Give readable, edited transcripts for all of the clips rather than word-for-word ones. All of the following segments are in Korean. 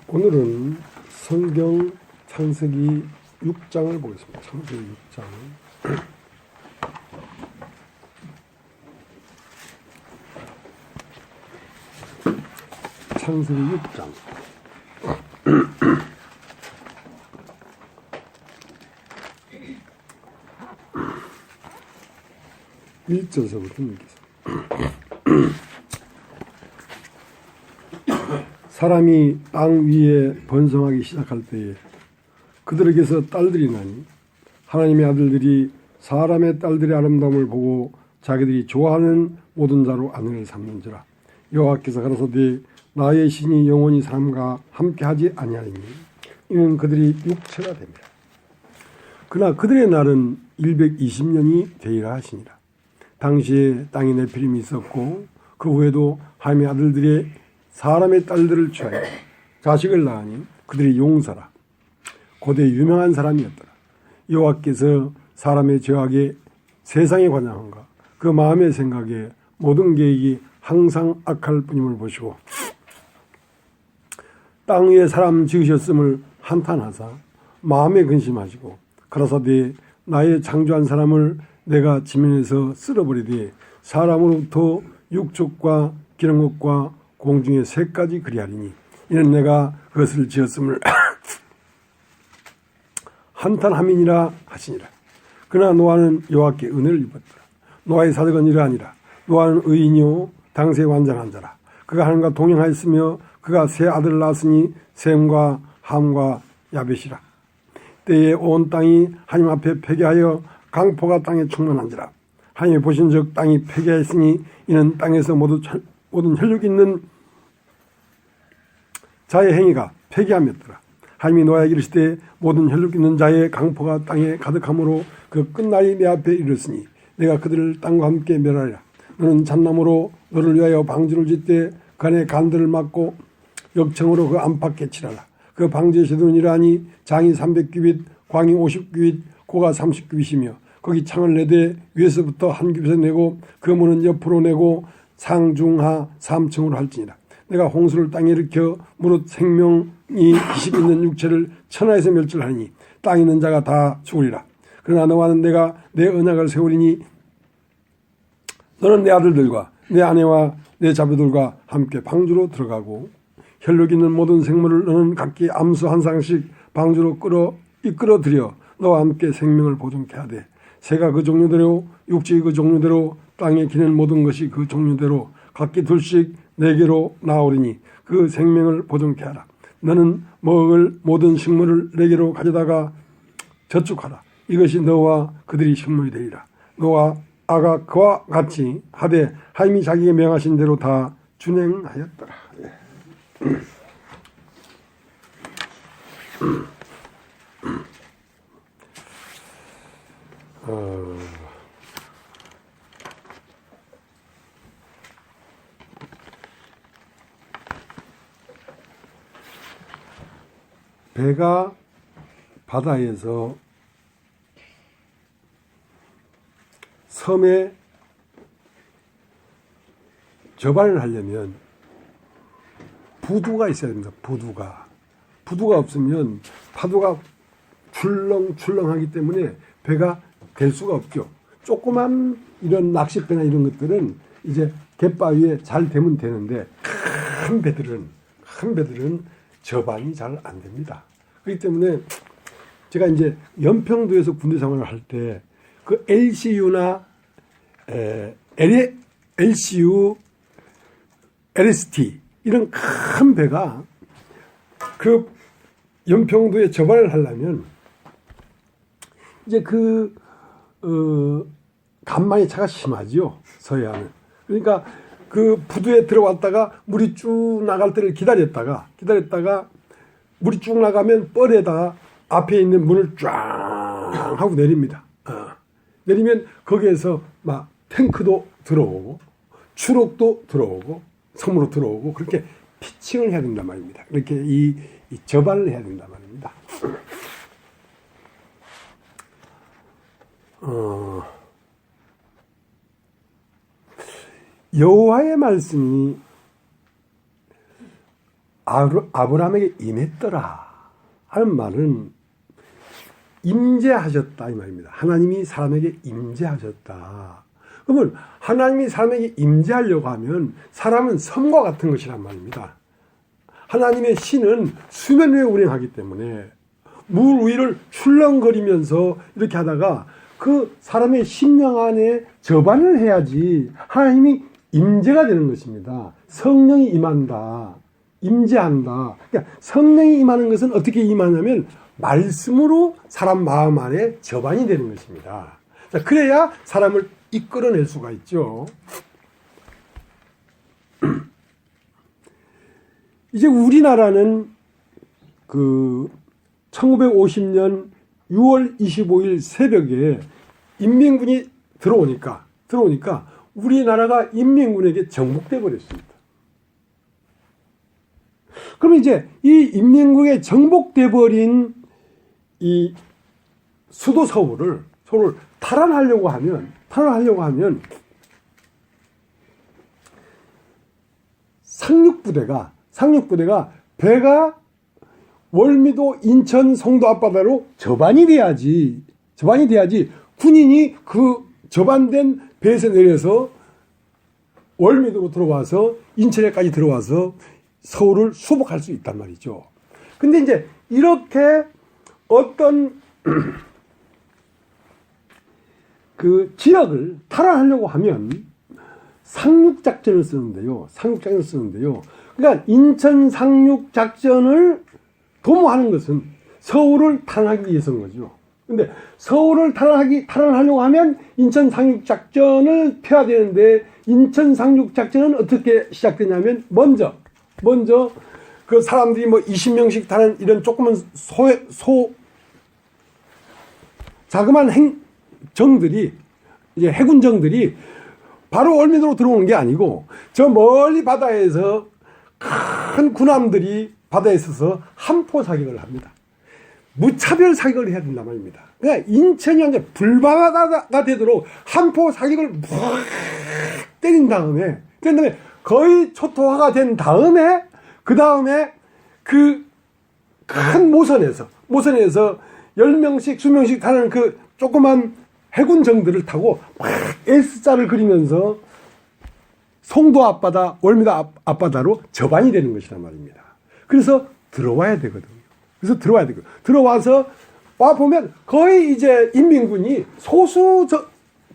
오늘은 성경 창세기 6장을 보겠습니다. 창세기 6장. 창세기 6장. 1절서부터 읽겠습니다. 사람이 땅 위에 번성하기 시작할 때에 그들에게서 딸들이 나니 하나님의 아들들이 사람의 딸들의 아름다움을 보고 자기들이 좋아하는 모든 자로 아내를 삼는지라. 여호와께서 가라사대 나의 신이 영원히 사람과 함께하지 아니하리니 이는 그들이 육체가 됩니다. 그러나 그들의 날은 120년이 되리라 하시니라. 당시에 땅에 네피림이 있었고 그 후에도 하나님의 아들들이 사람의 딸들을 취하여 자식을 낳으니 그들이 용사라. 고대 유명한 사람이었더라. 여호와께서 사람의 죄악에 세상에 관장한가 그 마음의 생각에 모든 계획이 항상 악할 뿐임을 보시고 땅 위에 사람 지으셨음을 한탄하사 마음에 근심하시고 가라사대 나의 창조한 사람을 내가 지면에서 쓸어버리되 사람으로부터 육축과 기른 것과 공중의 새까지 그리하리니 이는 내가 그것을 지었음을 한탄함이니라 하시니라. 그러나 노아는 여호와께 은혜를 입었더라. 노아의 사적은 이러하니라. 노아는 의인이요 당시에 완전한 자라. 그가 하나님과 동행하였으며 그가 세 아들을 낳았으니 셈과 함과 야벳이라. 때에 온 땅이 하나님 앞에 패게하여 강포가 땅에 충만한지라. 하나님이 보신즉 땅이 패게하였으니 이는 땅에서 모든 혈육 있는 자의 행위가 패게함이었더라. 하나님이 노아에게 이르시되 모든 혈육 있는 자의 강포가 땅에 가득함으로 그 끝날이 내 앞에 이르렀으니 내가 그들을 땅과 함께 멸하리라. 너는 잣나무로 너를 위하여 방주를 짓되 그 안에 간들을 막고 역청으로 그 안팎에 칠하라. 그 방주의 시도는 이러하니 장이 300규빗 광이 50규빗 고가 30규빗이며 거기 창을 내되 위에서부터 한 규빗을 내고 그 문은 옆으로 내고 상중하 3층으로 할지니라. 내가 홍수를 땅에 일으켜 무릇 생명이 기식 있는 육체를 천하에서 멸절하니 땅에 있는 자가 다 죽으리라. 그러나 너와는 내가 내 언약을 세우리니 너는 내 아들들과 내 아내와 내 자녀들과 함께 방주로 들어가고 혈육 있는 모든 생물을 너는 각기 암수 한 쌍씩 방주로 이끌어 들여 너와 함께 생명을 보존케 하되 새가 그 종류대로 육지의 그 종류대로 땅에 기는 모든 것이 그 종류대로 각기 둘씩 내게로 나오리니 그 생명을 보존케 하라. 너는 먹을 모든 식물을 내게로 가져다가 저축하라. 이것이 너와 그들이 식물이 되리라. 너와 아가 그와 같이 하되 하나님이 자기에게 명하신 대로 다 준행하였더라. 배가 바다에서 섬에 접안을 하려면 부두가 있어야 됩니다. 부두가 없으면 파도가 출렁출렁하기 때문에 배가 될 수가 없죠. 조그만 이런 낚싯배나 이런 것들은 이제 갯바위에 잘 되면 되는데 큰 배들은 접안이 잘 안 됩니다. 그렇기 때문에 제가 이제 연평도에서 군대 생활을 할 때 그 LCU나 LCU, LST 이런 큰 배가 그 연평도에 접안을 하려면 이제 간만이 차가 심하죠. 서해안은. 그러니까 그 부두에 들어왔다가 물이 쭉 나갈 때를 기다렸다가 물이 쭉 나가면 뻘에다가 앞에 있는 문을 쫙 하고 내립니다. 내리면 거기에서 막 탱크도 들어오고 추록도 들어오고 섬으로 들어오고 그렇게 피칭을 해야 된단 말입니다. 그렇게 이 접안을 해야 된단 말입니다. 여호와의 말씀이 아브라함에게 임했더라 하는 말은 임재하셨다 이 말입니다. 하나님이 사람에게 임재하셨다. 그러면 하나님이 사람에게 임재하려고 하면 사람은 섬과 같은 것이란 말입니다. 하나님의 신은 수면 위에 운행하기 때문에 물 위를 출렁거리면서 이렇게 하다가 그 사람의 심령 안에 접안을 해야지 하나님이 임재가 되는 것입니다. 성령이 임한다. 임재한다. 그러니까 성령이 임하는 것은 어떻게 임하냐면 말씀으로 사람 마음 안에 접안이 되는 것입니다. 자, 그래야 사람을 이끌어낼 수가 있죠. 이제 우리나라는 그 1950년 6월 25일 새벽에 인민군이 들어오니까 우리나라가 인민군에게 정복돼 버렸습니다. 그러면 이제 이 인민군에 정복돼 버린 이 수도 서울을 탈환하려고 하면 상륙부대가 배가 월미도 인천 송도 앞바다로 접안이 돼야지 군인이 그 접안된 배에서 내려서 월미도로 들어와서 인천에까지 들어와서 서울을 수복할 수 있단 말이죠. 근데 이제 이렇게 어떤 그 지역을 탈환하려고 하면 상륙작전을 쓰는데요. 그러니까 인천 상륙작전을 도모하는 것은 서울을 탈환하기 위해서인 거죠. 근데 서울을 탈환하려고 하면 인천 상륙작전을 펴야 되는데 인천 상륙작전은 어떻게 시작되냐면 먼저 그 사람들이 뭐 20명씩 타는 이런 조그만 자그마한 이제 해군정들이 바로 월미도로 들어오는 게 아니고 저 멀리 바다에서 큰 군함들이 바다에 있어서 함포 사격을 합니다. 무차별 사격을 해야 된단 말입니다. 그러니까 인천이 완전 불바다가 되도록 함포 사격을 막 때린 다음에 거의 초토화가 된 다음에 그 큰 모선에서 10명씩 수명씩 타는 그 조그만 해군정들을 타고 막 S자를 그리면서 송도 앞바다, 월미도 앞바다로 접안이 되는 것이란 말입니다. 그래서 들어와야 되거든요. 들어와서 보면 거의 이제 인민군이 소수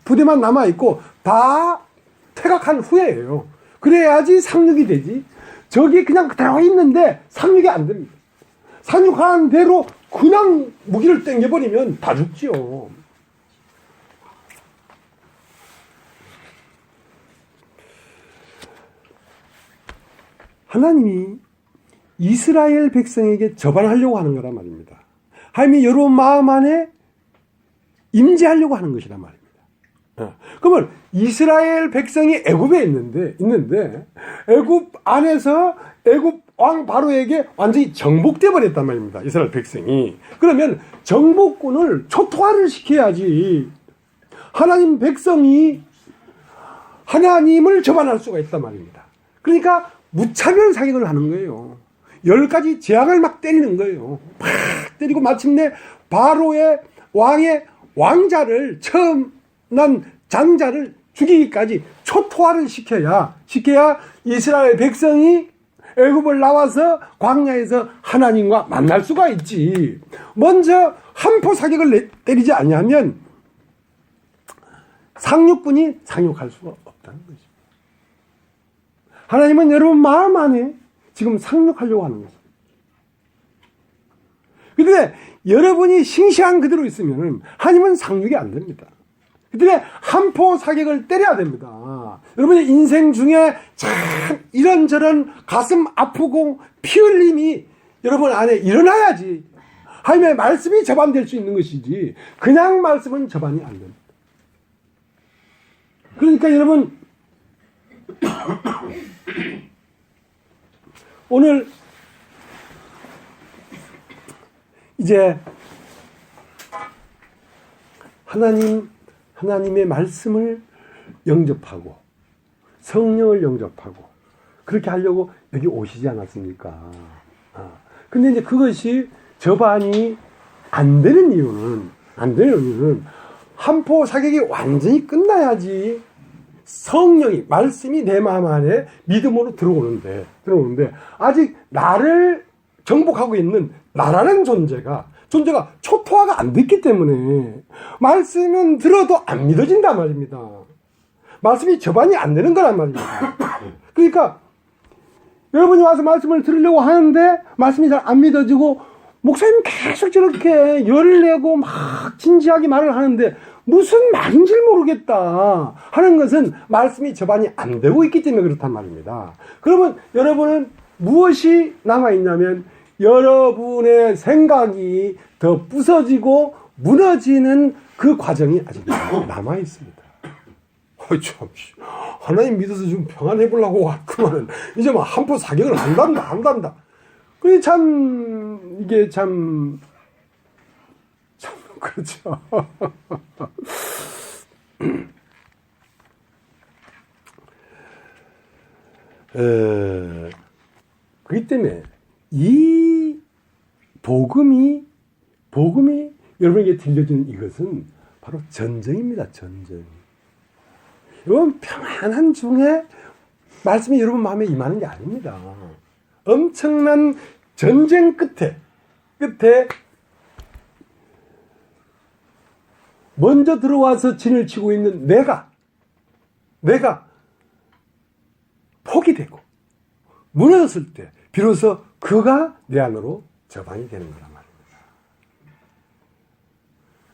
부대만 남아있고 다 퇴각한 후에예요. 그래야지 상륙이 되지. 저기 그냥 들어있는데 상륙이 안 됩니다. 상륙하는 대로 그냥 무기를 땡겨버리면 다 죽지요. 하나님이 이스라엘 백성에게 접안하려고 하는 거란 말입니다. 하나님이 여러분 마음 안에 임재하려고 하는 것이란 말입니다. 그러면 이스라엘 백성이 애굽에 있는데 애굽 안에서 애굽 왕 바로에게 완전히 정복돼 버렸단 말입니다. 이스라엘 백성이. 그러면 정복군을 초토화를 시켜야지 하나님 백성이 하나님을 접안할 수가 있단 말입니다. 그러니까 무차별 사격을 하는 거예요. 10가지 재앙을 막 때리는 거예요. 막 때리고 마침내 바로의 왕의 왕자를 처음 난 장자를 죽이기까지 초토화를 시켜야 이스라엘 백성이 애굽을 나와서 광야에서 하나님과 만날 수가 있지. 먼저 함포 사격을 때리지 않으면 상륙군이 상륙할 수가 없다는 것입니다. 하나님은 여러분 마음 안에 지금 상륙하려고 하는 것입니다. 그런데 여러분이 싱싱한 그대로 있으면 하나님은 상륙이 안 됩니다. 그때 함포 사격을 때려야 됩니다. 여러분의 인생 중에 참 이런저런 가슴 아프고 피 흘림이 여러분 안에 일어나야지 하나님의 말씀이 접안될 수 있는 것이지 그냥 말씀은 접안이 안 됩니다. 그러니까 여러분 오늘 이제 하나님의 말씀을 영접하고 성령을 영접하고 그렇게 하려고 여기 오시지 않았습니까? 근데 이제 그것이 저반이 안 되는 이유는 한포 사격이 완전히 끝나야지 성령이, 말씀이 내 마음 안에 믿음으로 들어오는데 아직 나를 정복하고 있는 나라는 존재가 초토화가 안 됐기 때문에 말씀은 들어도 안 믿어진단 말입니다. 말씀이 저반이 안 되는 거란 말입니다. 그러니까 여러분이 와서 말씀을 들으려고 하는데 말씀이 잘 안 믿어지고 목사님 계속 저렇게 열을 내고 막 진지하게 말을 하는데 무슨 말인지 모르겠다 하는 것은 말씀이 저반이 안 되고 있기 때문에 그렇단 말입니다. 그러면 여러분은 무엇이 남아있냐면 여러분의 생각이 더 부서지고 무너지는 그 과정이 아직 남아있습니다. 참, 하나님 믿어서 좀 평안해보려고 왔구만은 이제 막 한포 사격을 한단다. 그게 이게 참 그렇죠. 그렇기 때문에 이 복음이 여러분에게 들려주는 이것은 바로 전쟁입니다. 전쟁. 여러분 평안한 중에 말씀이 여러분 마음에 임하는 게 아닙니다. 엄청난 전쟁 끝에 먼저 들어와서 진을 치고 있는 내가 포기되고 무너졌을 때 비로소 그가 내 안으로 저방이 되는 거란 말입니다.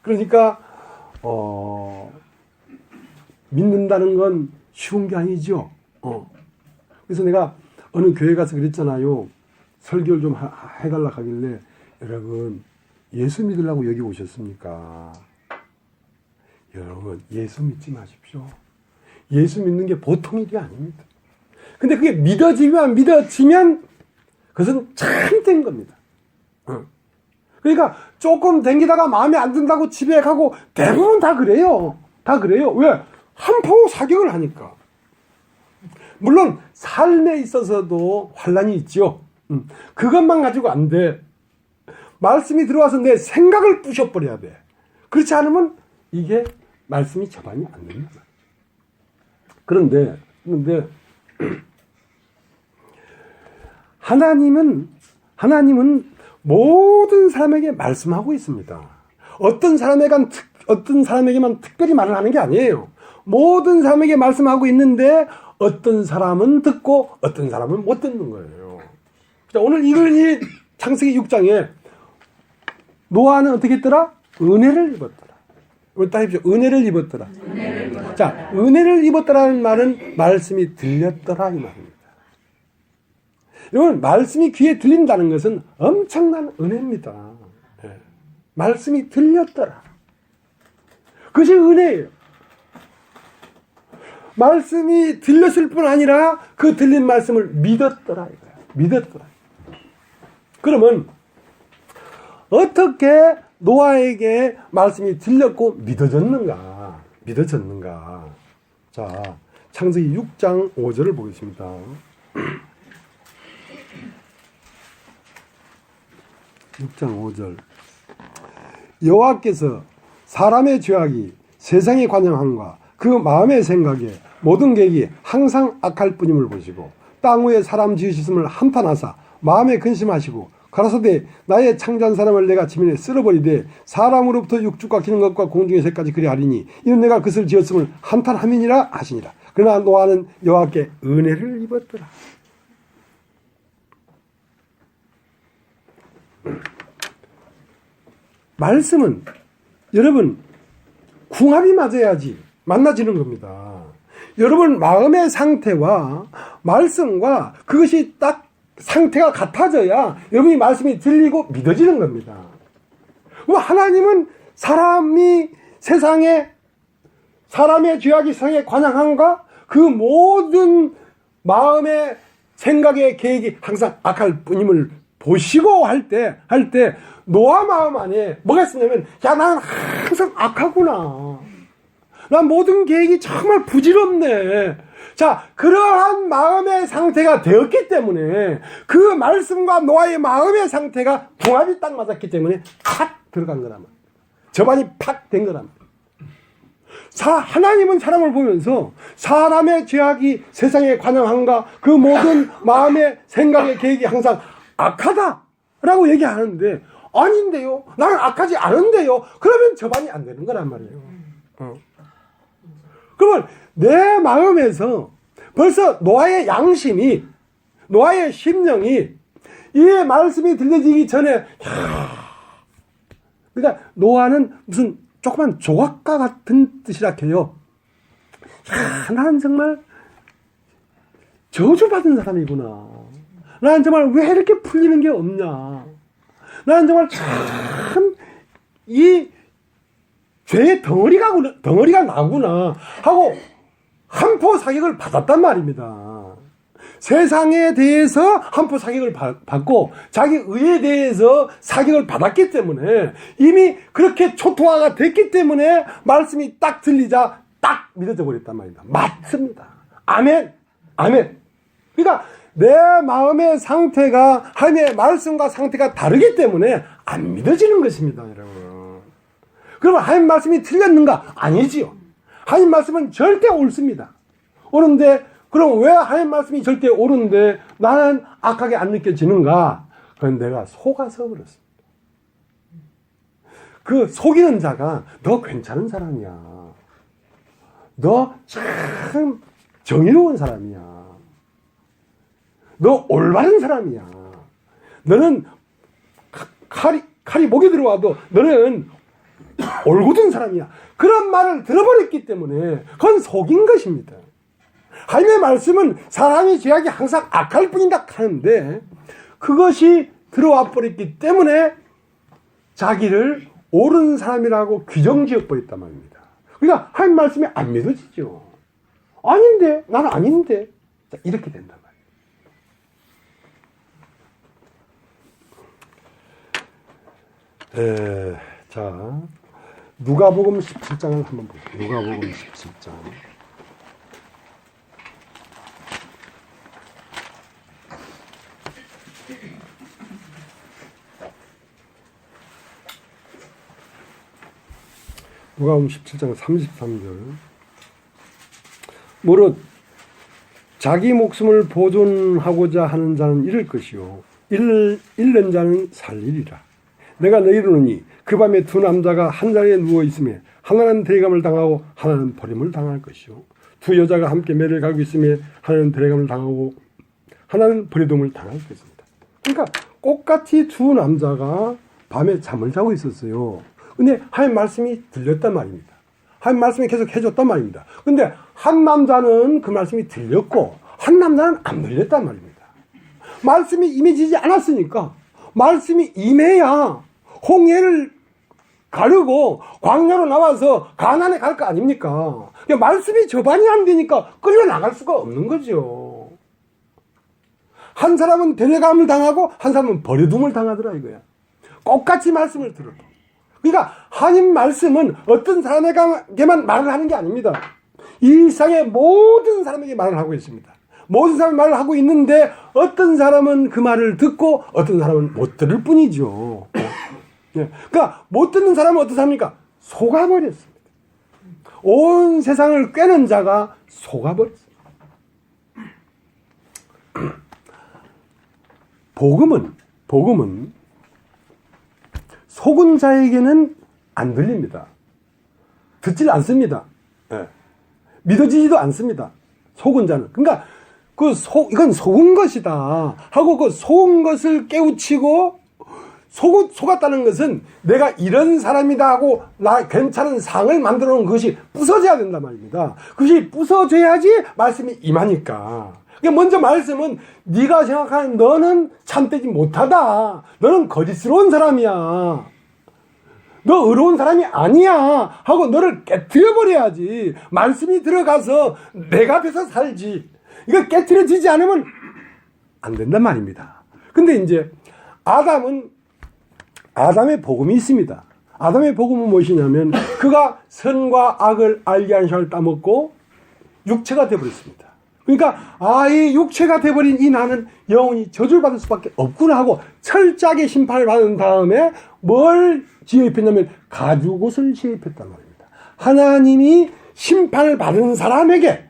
그러니까 믿는다는 건 쉬운 게 아니죠. 그래서 내가 어느 교회 가서 그랬잖아요. 설교를 좀 해달라고 하길래 여러분 예수 믿으려고 여기 오셨습니까? 여러분 예수 믿지 마십시오. 예수 믿는 게 보통 일이 아닙니다. 근데 그게 믿어지면 그것은 참된 겁니다. 그러니까 조금 댕기다가 마음에 안 든다고 집에 가고 대부분 다 그래요. 왜? 한포 사격을 하니까. 물론 삶에 있어서도 환란이 있죠. 그것만 가지고 안 돼. 말씀이 들어와서 내 생각을 부셔버려야 돼. 그렇지 않으면 이게 말씀이 저반이 안 됩니다. 그런데 하나님은 모든 사람에게 말씀하고 있습니다. 어떤 사람에게만 특별히 말을 하는 게 아니에요. 모든 사람에게 말씀하고 있는데 어떤 사람은 듣고 어떤 사람은 못 듣는 거예요. 자, 오늘 이 창세기 6장에 노아는 어떻게 했더라? 은혜를 입었더라. 은혜를 입었더라. 자, 은혜를 입었더라는 말은 말씀이 들렸더라 이 말입니다. 여러분, 말씀이 귀에 들린다는 것은 엄청난 은혜입니다. 말씀이 들렸더라. 그것이 은혜예요. 말씀이 들렸을 뿐 아니라 그 들린 말씀을 믿었더라 이거야. 믿었더라. 그러면 어떻게 노아에게 말씀이 들렸고 믿어졌는가? 자, 창세기 6장 5절을 보겠습니다. 6장 5절. 여호와께서 사람의 죄악이 세상에 관영함과 그 마음의 생각에 모든 계획이 항상 악할 뿐임을 보시고 땅 위에 사람 지으셨음을 한탄하사 마음에 근심하시고 가라사대 나의 창조한 사람을 내가 지면에 쓸어버리되 사람으로부터 육축과 기는 것과 공중의 새까지 그리하리니 이는 내가 그것을 지었음을 한탄함이니라 하시니라. 그러나 노아는 여호와께 은혜를 입었더라. 말씀은 여러분 궁합이 맞아야지 만나지는 겁니다. 여러분 마음의 상태와 말씀과 그것이 딱 상태가 같아져야 여러분이 말씀이 들리고 믿어지는 겁니다. 하나님은 사람의 죄악이 세상에 관영함과 그 모든 마음의 생각의 계획이 항상 악할 뿐임을 보시고 할 때 노아 마음 안에 뭐가 있었냐면 야 나는 항상 악하구나. 난 모든 계획이 정말 부질없네. 자, 그러한 마음의 상태가 되었기 때문에 그 말씀과 노아의 마음의 상태가 궁합이 딱 맞았기 때문에 팍 들어간 거란 말이에요. 접안이 팍 된 거란 말이에요. 하나님은 사람을 보면서 사람의 죄악이 세상에 관영한가 그 모든 마음의 생각의 계획이 항상 악하다라고 얘기하는데 아닌데요. 나는 악하지 않은데요. 그러면 접안이 안 되는 거란 말이에요. 그러면 내 마음에서 벌써 노아의 양심이 노아의 심령이 이 말씀이 들려지기 전에 그러니까 노아는 무슨 조그만 조각가 같은 뜻이라 해요. 나는 정말 저주받은 사람이구나. 나는 정말 왜 이렇게 풀리는 게 없냐. 나는 정말 참 이 죄의 덩어리가 나구나 하고 한포 사격을 받았단 말입니다. 세상에 대해서 한포 사격을 받고 자기 의에 대해서 사격을 받았기 때문에 이미 그렇게 초토화가 됐기 때문에 말씀이 딱 들리자 딱 믿어져 버렸단 말입니다. 맞습니다. 아멘. 아멘. 그러니까 내 마음의 상태가 하나님의 말씀과 상태가 다르기 때문에 안 믿어지는 것입니다, 여러분. 그러면 하나님 말씀이 틀렸는가? 아니지요. 하나님 말씀은 절대 옳습니다. 옳은데 그럼 왜 하나님 말씀이 절대 옳은데 나는 악하게 안 느껴지는가? 그건 내가 속아서 그렇습니다. 그 속이는 자가 너 괜찮은 사람이야. 너 참 정의로운 사람이야. 너 올바른 사람이야. 너는 칼이 목에 들어와도 너는 올곧은 사람이야. 그런 말을 들어버렸기 때문에 그건 속인 것입니다. 하나님의 말씀은 사람의 죄악이 항상 악할 뿐이다 하는데 그것이 들어와 버렸기 때문에 자기를 옳은 사람이라고 규정지어 버렸단 말입니다. 그러니까 하나님 말씀이 안 믿어지죠. 아닌데 나는 아닌데 자, 이렇게 된단 말이에요. 자 누가복음 17장을 한번 볼게요. 누가복음 17장. 누가복음 17장 33절. 무릇 자기 목숨을 보존하고자 하는 자는 잃을 것이요 잃는 자는 살리리라. 내가 너희를 이르노니 그 밤에 두 남자가 한 자리에 누워 있으며 하나는 데려감을 당하고 하나는 버림을 당할 것이요 두 여자가 함께 매를 갈고 있으며 하나는 데려감을 당하고 하나는 버림을 당할 것입니다. 그러니까 똑같이 두 남자가 밤에 잠을 자고 있었어요. 근데 하나님 말씀이 들렸단 말입니다. 하나님 말씀이 계속 해줬단 말입니다. 근데 한 남자는 그 말씀이 들렸고 한 남자는 안 들렸단 말입니다. 말씀이 임해지지 않았으니까 말씀이 임해야 홍해를 가르고 광야로 나와서 가나안에 갈 거 아닙니까? 말씀이 저반이 안 되니까 끌려나갈 수가 없는 거죠. 한 사람은 데려감을 당하고 한 사람은 버려둠을 당하더라 이거야. 똑같이 말씀을 들어도. 그러니까 하나님 말씀은 어떤 사람에게만 말을 하는 게 아닙니다. 이 세상의 모든 사람에게 말을 하고 있습니다. 모든 사람이 말을 하고 있는데 어떤 사람은 그 말을 듣고 어떤 사람은 못 들을 뿐이죠. 그러니까 못 듣는 사람은 어떤 사람입니까? 속아버렸습니다. 온 세상을 꿰는 자가 속아버렸습니다. 복음은 속은 자에게는 안 들립니다. 듣질 않습니다. 믿어지지도 않습니다. 속은 자는. 그러니까 이건 속은 것이다 하고 그 속은 것을 깨우치고 속았다는 것은 내가 이런 사람이다 하고 나 괜찮은 상을 만들어 놓은 것이 부서져야 된단 말입니다. 그것이 부서져야지 말씀이 임하니까. 그러니까 먼저 말씀은 네가 생각하는 너는 참되지 못하다. 너는 거짓스러운 사람이야. 너 의로운 사람이 아니야 하고 너를 깨트려버려야지 말씀이 들어가서 내가 앞에서 살지. 이거 깨트려지지 않으면 안 된단 말입니다. 근데 이제 아담의 복음이 있습니다. 아담의 복음은 무엇이냐면 그가 선과 악을 알게 한 샷을 따먹고 육체가 되어버렸습니다. 그러니까 이 육체가 돼버린 이 나는 영원히 저주를 받을 수밖에 없구나 하고 철저하게 심판을 받은 다음에 뭘 지혜입했냐면 가죽옷을 지혜입했단 말입니다. 하나님이 심판을 받은 사람에게,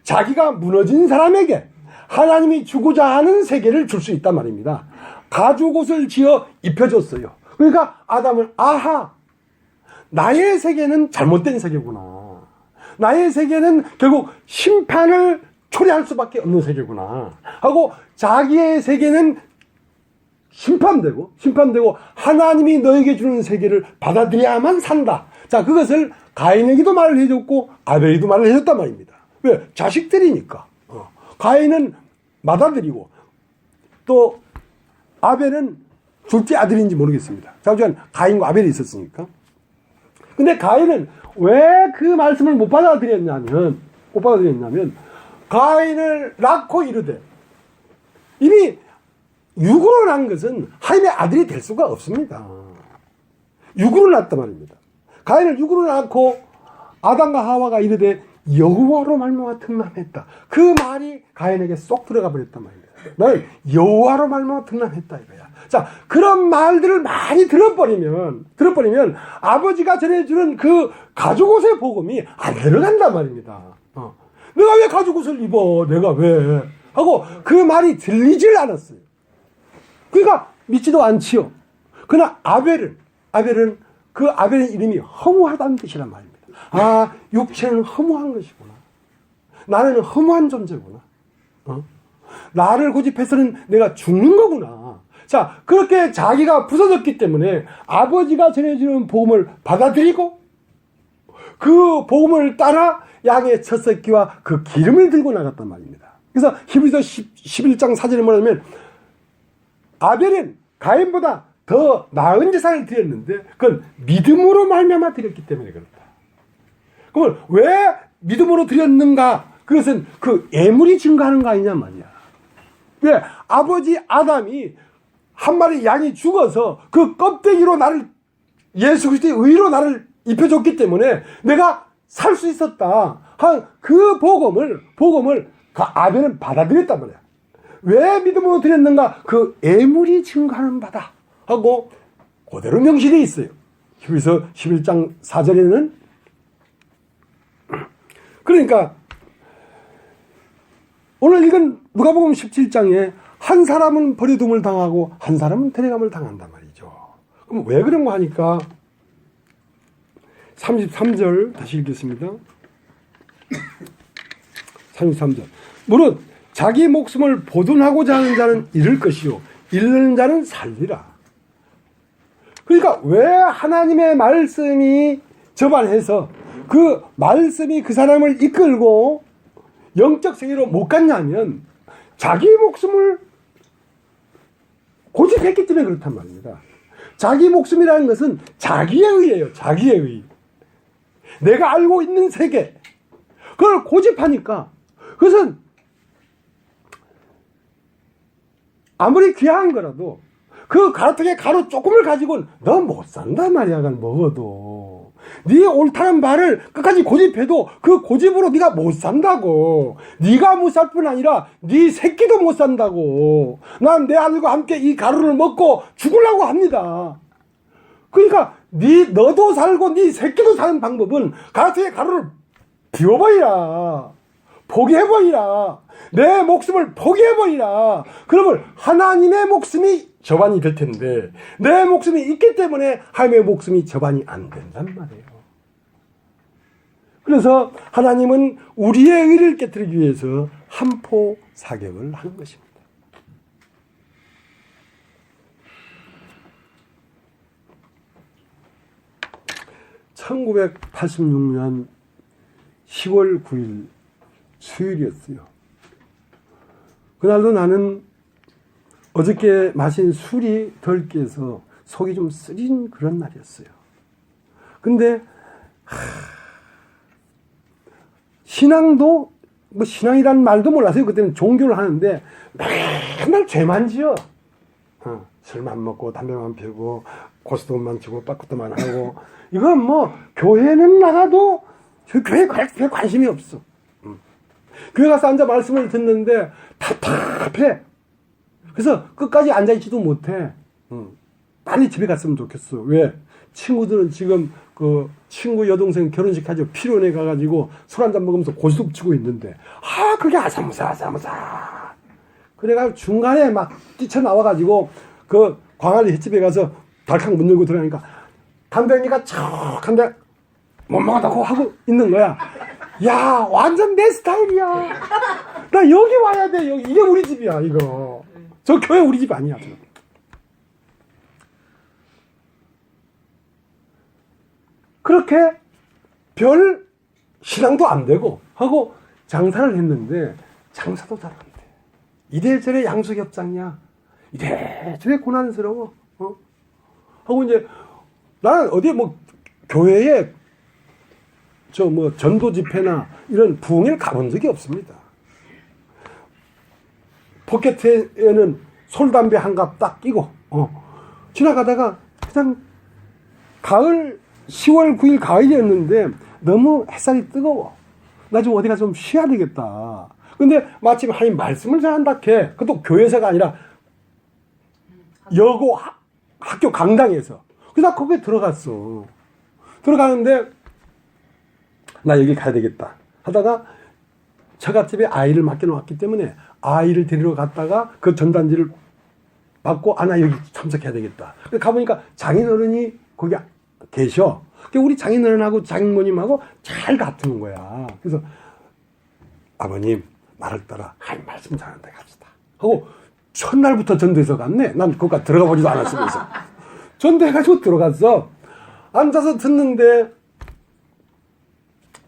자기가 무너진 사람에게 하나님이 주고자 하는 세계를 줄 수 있단 말입니다. 가죽옷을 지어 입혀줬어요. 그러니까 아담은 아하, 나의 세계는 잘못된 세계구나. 나의 세계는 결국 심판을 초래할 수밖에 없는 세계구나 하고 자기의 세계는 심판되고 하나님이 너에게 주는 세계를 받아들여야만 산다. 자, 그것을 가인에게도 말을 해줬고 아벨에게도 말을 해줬단 말입니다. 왜? 자식들이니까. 가인은 맏아들이고 또 아벨은 둘째 아들인지 모르겠습니다. 자우지간 가인과 아벨이 있었으니까. 근데 가인은 왜 그 말씀을 못 받아들였냐면 가인을 낳고 이르되, 이미 육으로 낳은 것은 하나님의 아들이 될 수가 없습니다. 육으로 낳았단 말입니다. 가인을 육으로 낳고 아담과 하와가 이르되 여호와로 말미암아 등남했다. 그 말이 가인에게 쏙 들어가 버렸단 말입니다. 나는 여호와로 말미암아 등남했다 이거야. 자, 그런 말들을 많이 들어버리면 아버지가 전해주는 그 가죽옷의 복음이 안 들어간단 말입니다. 내가 왜 가죽옷을 입어? 내가 왜? 하고 그 말이 들리질 않았어요. 그러니까 믿지도 않지요. 그러나 아벨은 그 아벨의 이름이 허무하다는 뜻이란 말입니다. 아, 육체는 허무한 것이구나. 나는 허무한 존재구나. 나를 고집해서는 내가 죽는 거구나. 자, 그렇게 자기가 부서졌기 때문에 아버지가 전해주는 복음을 받아들이고 그 복음을 따라 양의 첫 새끼와 그 기름을 들고 나갔단 말입니다. 그래서 히브리서 11장 4절에 뭐냐면 아벨은 가인보다 더 나은 제사를 드렸는데 그건 믿음으로 말미암아 드렸기 때문에 그렇다. 그러면 왜 믿음으로 드렸는가? 그것은 그 예물이 증가하는 거 아니냐 말이야. 왜? 아버지 아담이 한 마리 양이 죽어서 그 껍데기로 나를, 예수 그리스도의 의로 나를 입혀줬기 때문에 내가 살 수 있었다. 그 복음을 아벨은 받아들였단 말이야. 왜 믿음으로 드렸는가? 그 예물이 증가하는 바다 하고 그대로 명시되어 있어요. 히브리서 11장 4절에는. 그러니까 오늘 읽은 누가복음 17장에 한 사람은 버려둠을 당하고 한 사람은 데려감을 당한단 말이죠. 그럼 왜 그런가 하니까 33절 다시 읽겠습니다. 33절. 무릇 자기 목숨을 보존하고자 하는 자는 잃을 것이요 잃는 자는 살리라. 그러니까 왜 하나님의 말씀이 저반해서 그 말씀이 그 사람을 이끌고 영적 세계로 못 갔냐면 자기 목숨을 고집했기 때문에 그렇단 말입니다. 자기 목숨이라는 것은 자기의 의예요. 자기의 의. 내가 알고 있는 세계. 그걸 고집하니까 그것은 아무리 귀한 거라도 그 가로통에 가루 조금을 가지고는 너 못 산단 말이야. 그걸 먹어도. 네 옳다는 말을 끝까지 고집해도 그 고집으로 네가 못 산다고. 네가 못 살 뿐 아니라 네 새끼도 못 산다고. 난 내 아들과 함께 이 가루를 먹고 죽으려고 합니다. 그러니까 너도 살고 네 새끼도 사는 방법은 가로통에 가루를 비워버리라. 포기해버리라. 내 목숨을 포기해버리라. 그러면 하나님의 목숨이 저반이 될 텐데 내 목숨이 있기 때문에 하나님의 목숨이 저반이 안 된단 말이에요. 그래서 하나님은 우리의 의를 깨뜨리기 위해서 한포 사격을 하는 것입니다. (1986년 10월 9일) 수요일이었어요. 그날도 나는 어저께 마신 술이 덜 깨서 속이 좀 쓰린 그런 날이었어요. 근데 신앙도 뭐 신앙이란 말도 몰랐어요. 그때는 종교를 하는데 맨날 죄만 지어. 술만 먹고 담배만 피우고 고스톱만 치고 빠꾸도만 하고 이건 뭐 교회는 나가도 교회에 별 관심이 없어. 교회 가서 앉아 말씀을 듣는데 답답해. 그래서 끝까지 앉아있지도 못해. 빨리 집에 갔으면 좋겠어. 왜? 친구들은 지금 그 친구 여동생 결혼식 하죠. 피로에 가가지고 술 한잔 먹으면서 고스톱 치고 있는데, 그게 아사무사. 그래가 중간에 막 뛰쳐나와가지고 그 광안리 횟집에 가서 달칵 문 열고 들어가니까 담배니까 척한데 못 먹었다고 하고 있는 거야. 야, 완전 내 스타일이야. 나 여기 와야 돼. 여기. 이게 우리 집이야, 이거. 저 교회 우리 집 아니야. 그렇게 별 신앙도 안 되고 하고 장사를 했는데 장사도 잘 안 돼. 이래저래 양수겹장이야. 이래저래 고난스러워. 하고 이제 나는 어디 뭐 교회에 저 뭐 전도 집회나 이런 부흥회를 가본 적이 없습니다. 포켓에는 솔담배 한 갑 딱 끼고 지나가다가 그냥 가을 10월 9일 가을이었는데 너무 햇살이 뜨거워. 나 좀 어디 가서 좀 쉬어야 되겠다. 근데 마침 하나님 말씀을 잘한다 해. 그것도 교회에서가 아니라 여고 학교 강당에서. 그래서 나 거기에 들어갔어. 들어가는데 나 여기 가야 되겠다 하다가 처갓집에 아이를 맡겨놓았기 때문에 아이를 데리러 갔다가 그 전단지를 받고 나 여기 참석해야 되겠다. 가보니까 장인어른이 거기 계셔. 우리 장인어른하고 장인모님하고 잘 다투는 거야. 그래서 아버님 나를 따라 말씀 잘한다 갑시다 하고 첫날부터 전도해서 갔네. 난 거기까지 들어가 보지도 않았으면서 전도해가지고 들어갔어. 앉아서 듣는데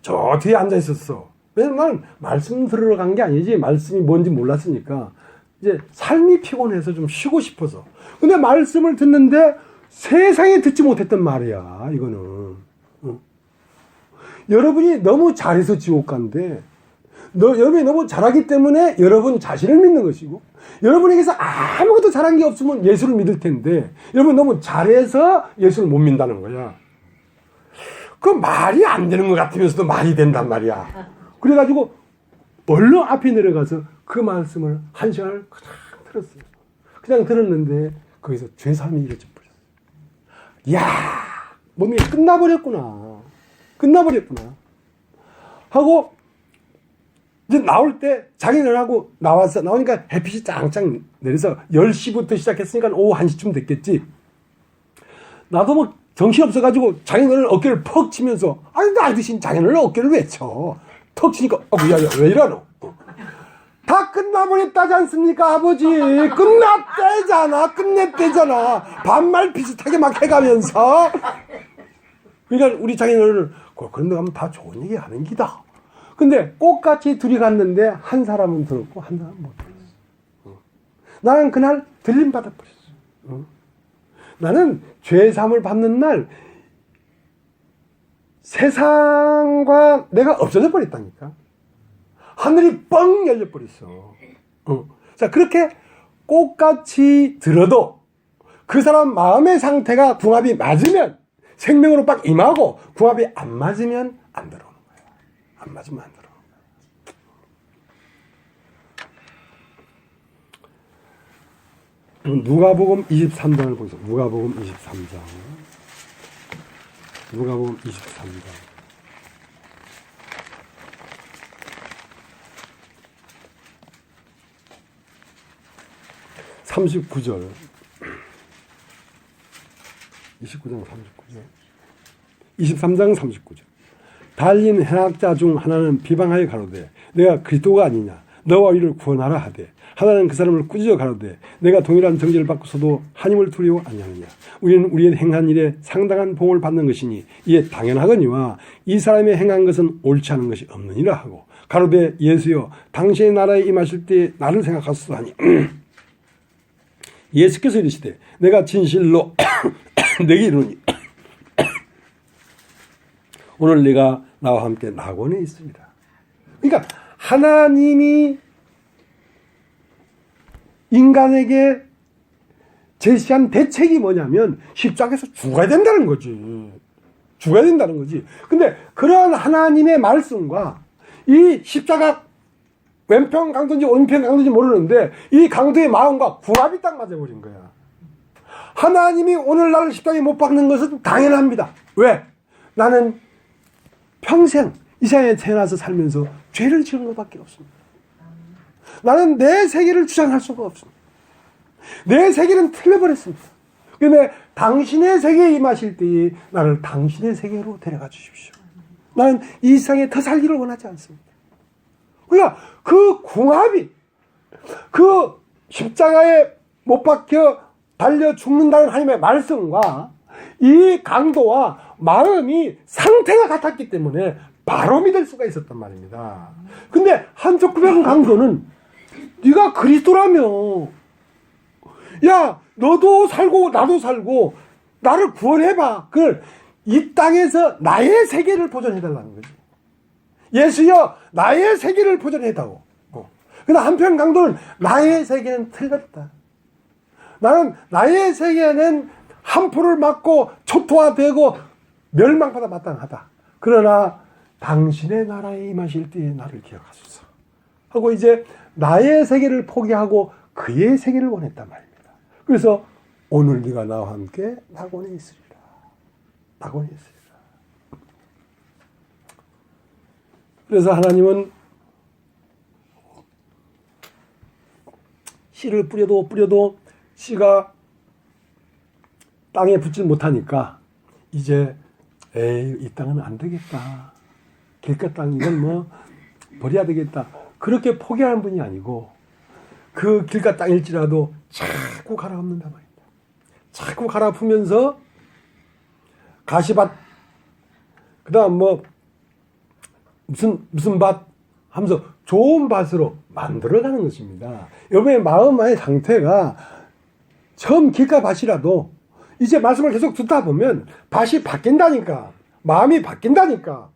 저 뒤에 앉아 있었어. 왜냐면 말씀 들으러 간 게 아니지. 말씀이 뭔지 몰랐으니까 이제 삶이 피곤해서 좀 쉬고 싶어서. 근데 말씀을 듣는데 세상에 듣지 못했던 말이야, 이거는. 여러분이 너무 잘해서 지옥 간대. 여러분이 너무 잘하기 때문에 여러분 자신을 믿는 것이고, 여러분에게서 아무것도 잘한 게 없으면 예수를 믿을 텐데, 여러분 너무 잘해서 예수를 못 믿는다는 거야. 그 말이 안 되는 것 같으면서도 말이 된단 말이야. 그래가지고 얼른 앞에 내려가서 그 말씀을 1시간을 그냥 들었어요. 그냥 들었는데 거기서 죄사함이 이루어져 버렸어. 이야, 몸이 끝나버렸구나 하고 이제 나올 때 장인어른하고 나오니까 햇빛이 짱짱 내려서 10시부터 시작했으니까 오후 1시쯤 됐겠지. 나도 뭐 정신없어가지고 장인어른 어깨를 퍽 치면서, 나이 드신 장인어른 어깨를 왜 쳐? 턱 치니까 야, 왜 이러노? 다 끝나버렸다지 않습니까, 아버지? 끝냈대잖아. 반말 비슷하게 막 해가면서. 그러니까 우리 장인어른은 그런데 가면 다 좋은 얘기 하는 기다. 근데 꽃같이 둘이 갔는데 한 사람은 들었고 한 사람은 못 들었어. 나는 그날 들림 받아버렸어. 나는 죄사함을 받는 날 세상과 내가 없어져 버렸다니까. 하늘이 뻥 열려버렸어. 자, 그렇게 꽃같이 들어도 그 사람 마음의 상태가 궁합이 맞으면 생명으로 빡 임하고, 궁합이 안 맞으면 안 들어오는 거야. 안 맞으면 안 들어오는 거야. 누가복음 23장을 보세요. 누가복음 23장. 39절. 29장 39절. 23장 39절. 달린 hen학자 중 하나는 비방하여 가로되 내가 그리스도가 아니냐 너와 우리를 구원하라 하되, 하나는 그 사람을 꾸짖어 가로되 내가 동일한 정죄를 받고서도 하나님을 두려워 아니하느냐. 우리는 우리의 행한 일에 상당한 봉을 받는 것이니 이에 당연하거니와 이 사람의 행한 것은 옳지 않은 것이 없느니라 하고, 가로되 예수여 당신의 나라에 임하실 때 나를 생각하소서 하니 예수께서 이르시되 내가 진실로 내게 이르노니 오늘 내가 나와 함께 낙원에 있습니다. 그러니까 하나님이 인간에게 제시한 대책이 뭐냐면 십자가에서 죽어야 된다는 거지. 죽어야 된다는 거지. 근데 그러한 하나님의 말씀과 이 십자가 왼편 강도인지 오른편 강도인지 모르는데 이 강도의 마음과 궁합이 딱 맞아버린 거야. 하나님이 오늘 나를 십자가에 못 박는 것은 당연합니다. 왜? 나는 평생 이 세상에 태어나서 살면서 죄를 지은 것밖에 없습니다. 나는 내 세계를 주장할 수가 없습니다. 내 세계는 틀려버렸습니다. 그런데 당신의 세계에 임하실 때에 나를 당신의 세계로 데려가 주십시오. 나는 이 세상에 더 살기를 원하지 않습니다. 그러니까 그 궁합이 그 십자가에 못 박혀 달려 죽는다는 하나님의 말씀과 이 강도와 마음이 상태가 같았기 때문에 바로 믿을 수가 있었단 말입니다. 근데 한쪽 강도는 네가 그리스도라며, 야 너도 살고 나도 살고 나를 구원해봐. 그걸 이 땅에서 나의 세계를 보존해달라는 거지. 예수여 나의 세계를 보존해다오. 그러나 한편 강도는 나의 세계는 틀렸다. 나는 나의 세계는 한포를 맞고 초토화되고 멸망받아 마땅하다. 그러나 당신의 나라에 임하실 때에 나를 기억하소서 하고 이제 나의 세계를 포기하고 그의 세계를 원했단 말입니다. 그래서 오늘 네가 나와 함께 낙원에 있으리라. 낙원에 있으리라. 그래서 하나님은 씨를 뿌려도 씨가 땅에 붙질 못하니까 이제 이 땅은 안 되겠다. 길가 땅 이건 뭐 버려야 되겠다. 그렇게 포기하는 분이 아니고 그 길가 땅일지라도 자꾸 갈아엎는단 말입니다. 자꾸 갈아엎으면서 가시밭 그다음 뭐 무슨 밭 하면서 좋은 밭으로 만들어가는 것입니다. 여러분의 마음의 상태가 처음 길가 밭이라도 이제 말씀을 계속 듣다 보면 밭이 바뀐다니까. 마음이 바뀐다니까.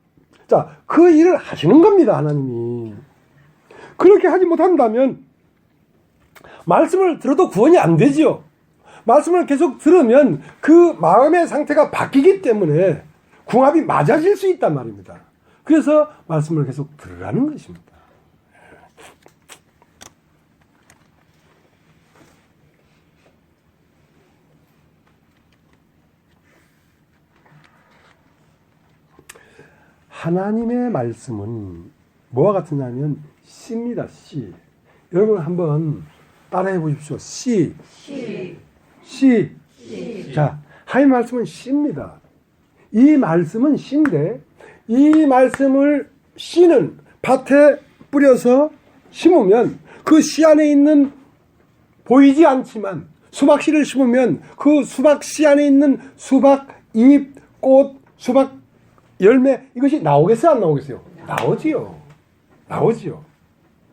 자, 그 일을 하시는 겁니다, 하나님이. 그렇게 하지 못한다면 말씀을 들어도 구원이 안 되지요. 말씀을 계속 들으면 그 마음의 상태가 바뀌기 때문에 궁합이 맞아질 수 있단 말입니다. 그래서 말씀을 계속 들으라는 것입니다. 하나님의 말씀은 뭐와 같으냐면 씨입니다. 씨. 여러분 한번 따라해 보십시오. 씨. 자, 하나님의 말씀은 씨입니다. 이 말씀은 씨인데 이 말씀을 씨는 밭에 뿌려서 심으면 그 씨 안에 있는 보이지 않지만 수박씨를 심으면 그 수박씨 안에 있는 수박, 잎, 꽃, 수박, 열매 이것이 나오겠어요? 안 나오겠어요? 나오지요.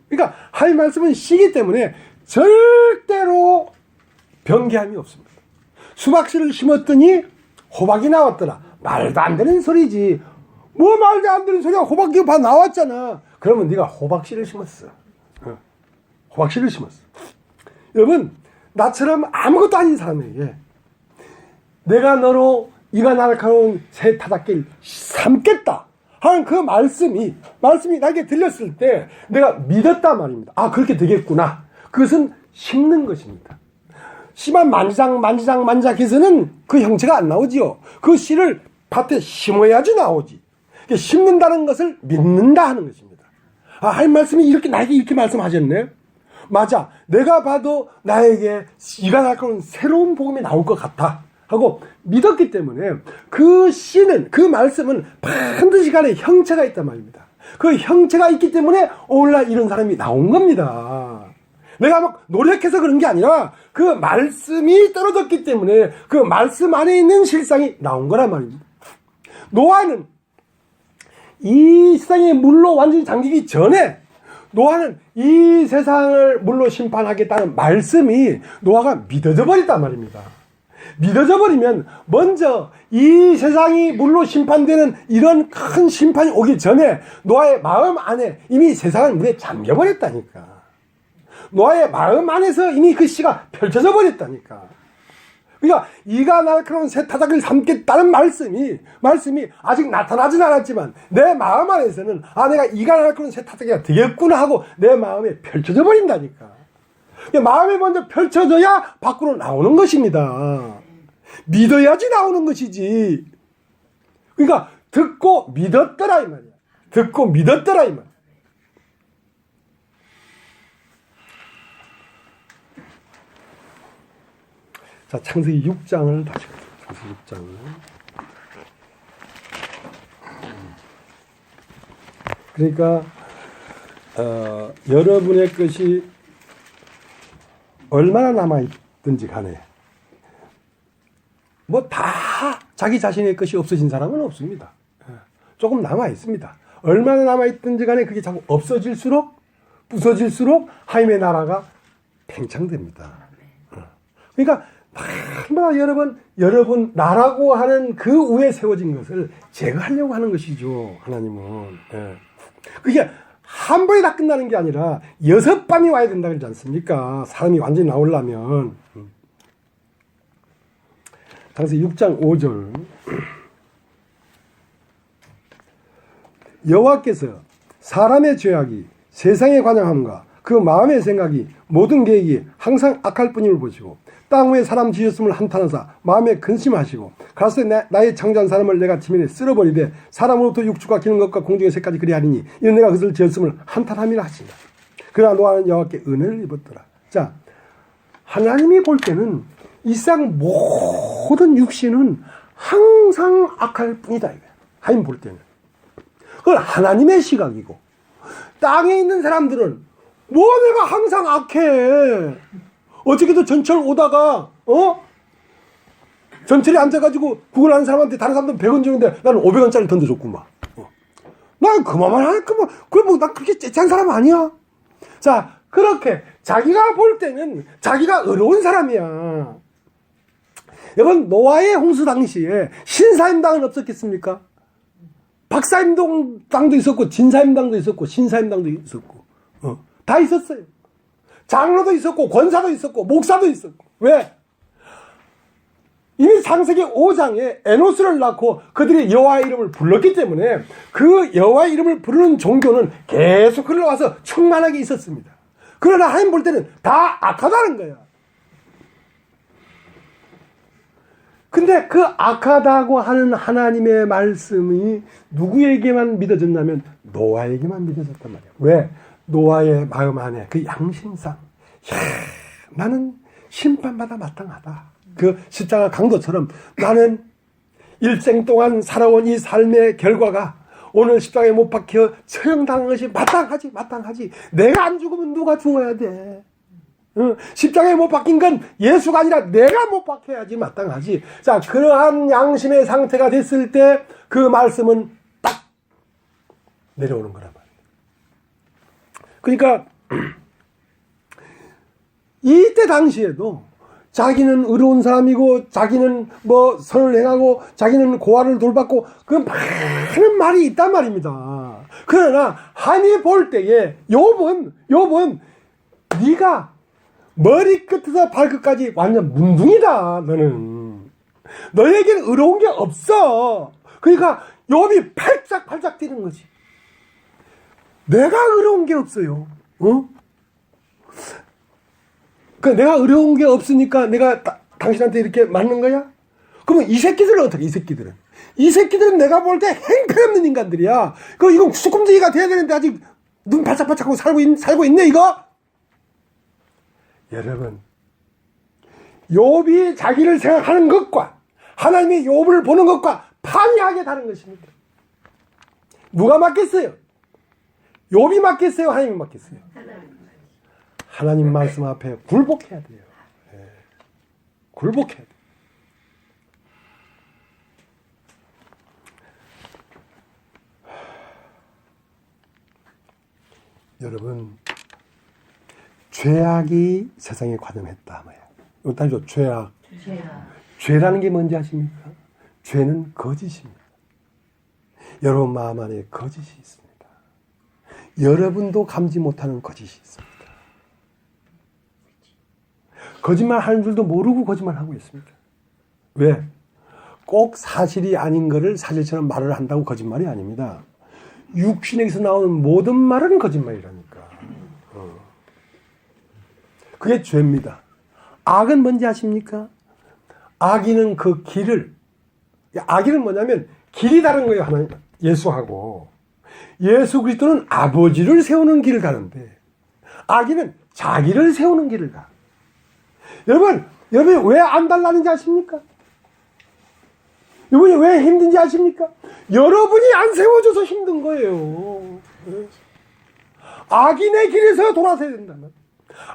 그러니까 하나님 말씀은 씨기 때문에 절대로 변개함이 없습니다. 수박씨를 심었더니 호박이 나왔더라. 말도 안 되는 소리지. 뭐 말도 안 되는 소리야. 호박이 봐 나왔잖아. 그러면 네가 호박씨를 심었어. 호박씨를 심었어. 여러분 나처럼 아무것도 아닌 사람에게 내가 너로 이가 날카로운 새 타작길 삼겠다 하는 그 말씀이 나에게 들렸을 때 내가 믿었단 말입니다. 아 그렇게 되겠구나. 그것은 심는 것입니다. 씨만 만지작해서는 그 형체가 안 나오지요. 그 씨를 밭에 심어야지 나오지. 심는다는 것을 믿는다 하는 것입니다. 아, 하나님 말씀이 나에게 이렇게 말씀하셨네. 맞아. 내가 봐도 나에게 이가 날카로운 새로운 복음이 나올 것 같아. 하고 믿었기 때문에 그 씨는, 그 말씀은 반드시 간에 형체가 있단 말입니다. 그 형체가 있기 때문에 오늘날 이런 사람이 나온 겁니다. 내가 막 노력해서 그런 게 아니라 그 말씀이 떨어졌기 때문에 그 말씀 안에 있는 실상이 나온 거란 말입니다. 노아는 이 세상에 물로 완전히 잠기기 전에 노아는 이 세상을 물로 심판하겠다는 말씀이 노아가 믿어져 버렸단 말입니다. 믿어져 버리면 먼저 이 세상이 물로 심판되는 이런 큰 심판이 오기 전에 노아의 마음 안에 이미 세상은 물에 잠겨 버렸다니까. 노아의 마음 안에서 이미 그 씨가 펼쳐져 버렸다니까. 그러니까 이가 날카로운 새 타작을 삼겠다는 말씀이 아직 나타나진 않았지만 내 마음 안에서는 내가 이가 날카로운 새 타작이 되겠구나 하고 내 마음에 펼쳐져 버린다니까. 마음에 먼저 펼쳐져야 밖으로 나오는 것입니다. 믿어야지 나오는 것이지. 그러니까 듣고 믿었더라 이 말이야. 듣고 믿었더라 이 말이야. 자, 창세기 6장을 다시 창세기 6장을. 그러니까 여러분의 것이 얼마나 남아있든지 간에 뭐 다 자기 자신의 것이 없어진 사람은 없습니다. 조금 남아있습니다. 얼마나 남아있든지 간에 그게 자꾸 없어질수록 부서질수록 하나님의 나라가 팽창됩니다. 그러니까 얼마나 여러분 나라고 하는 그 위에 세워진 것을 제거하려고 하는 것이죠. 하나님은. 그게 한 번에 다 끝나는 게 아니라 6밤이 와야 된다 그러지 않습니까? 사람이 완전히 나오려면. 창세기 6장 5절. 여호와께서 사람의 죄악이 세상에 관영함과 그 마음의 생각이 모든 계획이 항상 악할 뿐임을 보시고 땅 위에 사람 지었음을 한탄하사 마음에 근심하시고 가서 나의 창조한 사람을 내가 지면에 쓸어버리되 사람으로부터 육축과 기는 것과 공중의 새까지 그리하리니 이는 내가 그것을 지었음을 한탄함이라 하신다. 그러나 노아는 여호와께 은혜를 입었더라. 자, 하나님이 볼 때는 이 세상 모든 육신은 항상 악할 뿐이다. 하나님 볼 때는. 그건 하나님의 시각이고 땅에 있는 사람들은 뭐 내가 항상 악해. 어저께도 전철 오다가 전철에 앉아가지고 그걸 하는 사람한테 다른 사람들은 100원 주는데 나는 500원짜리 던져줬구만. 난 그만만 할거면 그래 뭐 난 그렇게 째짠 사람 아니야. 자, 그렇게 자기가 볼 때는 자기가 의로운 사람이야. 여러분, 노아의 홍수 당시에 신사임당은 없었겠습니까? 박사임당도 있었고 진사임당도 있었고 신사임당도 있었고 다 있었어요. 장로도 있었고 권사도 있었고 목사도 있었고. 왜? 이미 창세기 5장에 에노스를 낳고 그들이 여호와의 이름을 불렀기 때문에 그 여호와의 이름을 부르는 종교는 계속 흘러와서 충만하게 있었습니다. 그러나 하나님 볼 때는 다 악하다는 거야. 근데 그 악하다고 하는 하나님의 말씀이 누구에게만 믿어졌냐면 노아에게만 믿어졌단 말이야. 왜? 노아의 마음 안에 그 양심상 나는 심판받아 마땅하다. 그 십자가 강도처럼 나는 일생 동안 살아온 이 삶의 결과가 오늘 십자가에 못 박혀 처형당한 것이 마땅하지. 내가 안 죽으면 누가 죽어야 돼. 십자가에 못 박힌 건 예수가 아니라 내가 못 박혀야지 마땅하지. 자, 그러한 양심의 상태가 됐을 때 그 말씀은 딱 내려오는 거란 말이에요. 그러니까 이때 당시에도 자기는 의로운 사람이고 자기는 뭐 선을 행하고 자기는 고아를 돌봤고 그 많은 말이 있단 말입니다. 그러나 하나님이 볼 때에 욥은 네가 머리끝에서 발끝까지 완전 문둥이다. 너에게는 의로운 게 없어. 그러니까 욥이 팔짝팔짝 뛰는 거지. 내가 의로운 게 없어요. 내가 의로운 게 없으니까 내가 당신한테 이렇게 맞는 거야? 그러면 이 새끼들은 어떻게? 이 새끼들은 내가 볼 때 행편없는 인간들이야. 이건 수금쟁이가 돼야 되는데 아직 눈 바짝바짝하고 살고 있네 이거? 여러분, 욥이 자기를 생각하는 것과 하나님이 욥을 보는 것과 판이하게 다른 것입니다. 누가 맞겠어요? 욥이 맞겠어요? 하나님이 맞겠어요? 하나님 말씀 앞에 굴복해야 돼요. 굴복해야 돼요. 여러분, 죄악이 세상에 관영했다. 이거 따지죠. 죄악. 죄라는 게 뭔지 아십니까? 죄는 거짓입니다. 여러분 마음 안에 거짓이 있습니다. 여러분도 감지 못하는 거짓이 있습니다. 거짓말 하는 줄도 모르고 거짓말 하고 있습니다. 왜? 꼭 사실이 아닌 거를 사실처럼 말을 한다고 거짓말이 아닙니다. 육신에서 나오는 모든 말은 거짓말이라니까. 그게 죄입니다. 악은 뭔지 아십니까? 악인은 그 길을, 악인은 뭐냐면 길이 다른 거예요. 하나님, 예수하고. 예수 그리스도는 아버지를 세우는 길을 가는데 악인은 자기를 세우는 길을 가. 여러분 왜 안 달라는지 아십니까? 여러분이 왜 힘든지 아십니까? 여러분이 안 세워줘서 힘든 거예요. 악인의 길에서 돌아서야 된다면.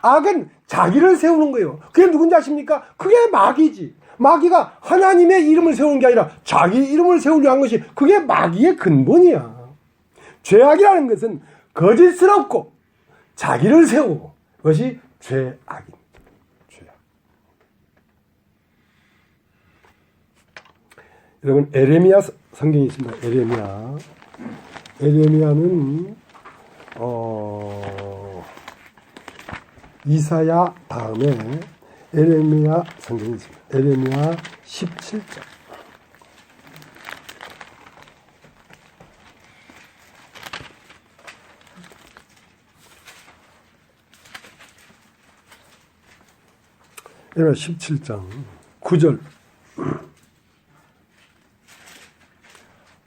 악은 자기를 세우는 거예요. 그게 누군지 아십니까? 그게 마귀지. 마귀가 하나님의 이름을 세우는 게 아니라 자기 이름을 세우려 한 것이 그게 마귀의 근본이야. 죄악이라는 것은 거짓스럽고 자기를 세우고 그것이 죄악입니다. 죄악. 여러분 에레미야 성경이 있습니다. 에레미야는 이사야 다음에 에레미야 성경이 있습니다. 에레미야 17장. 에레미야 17장 9절.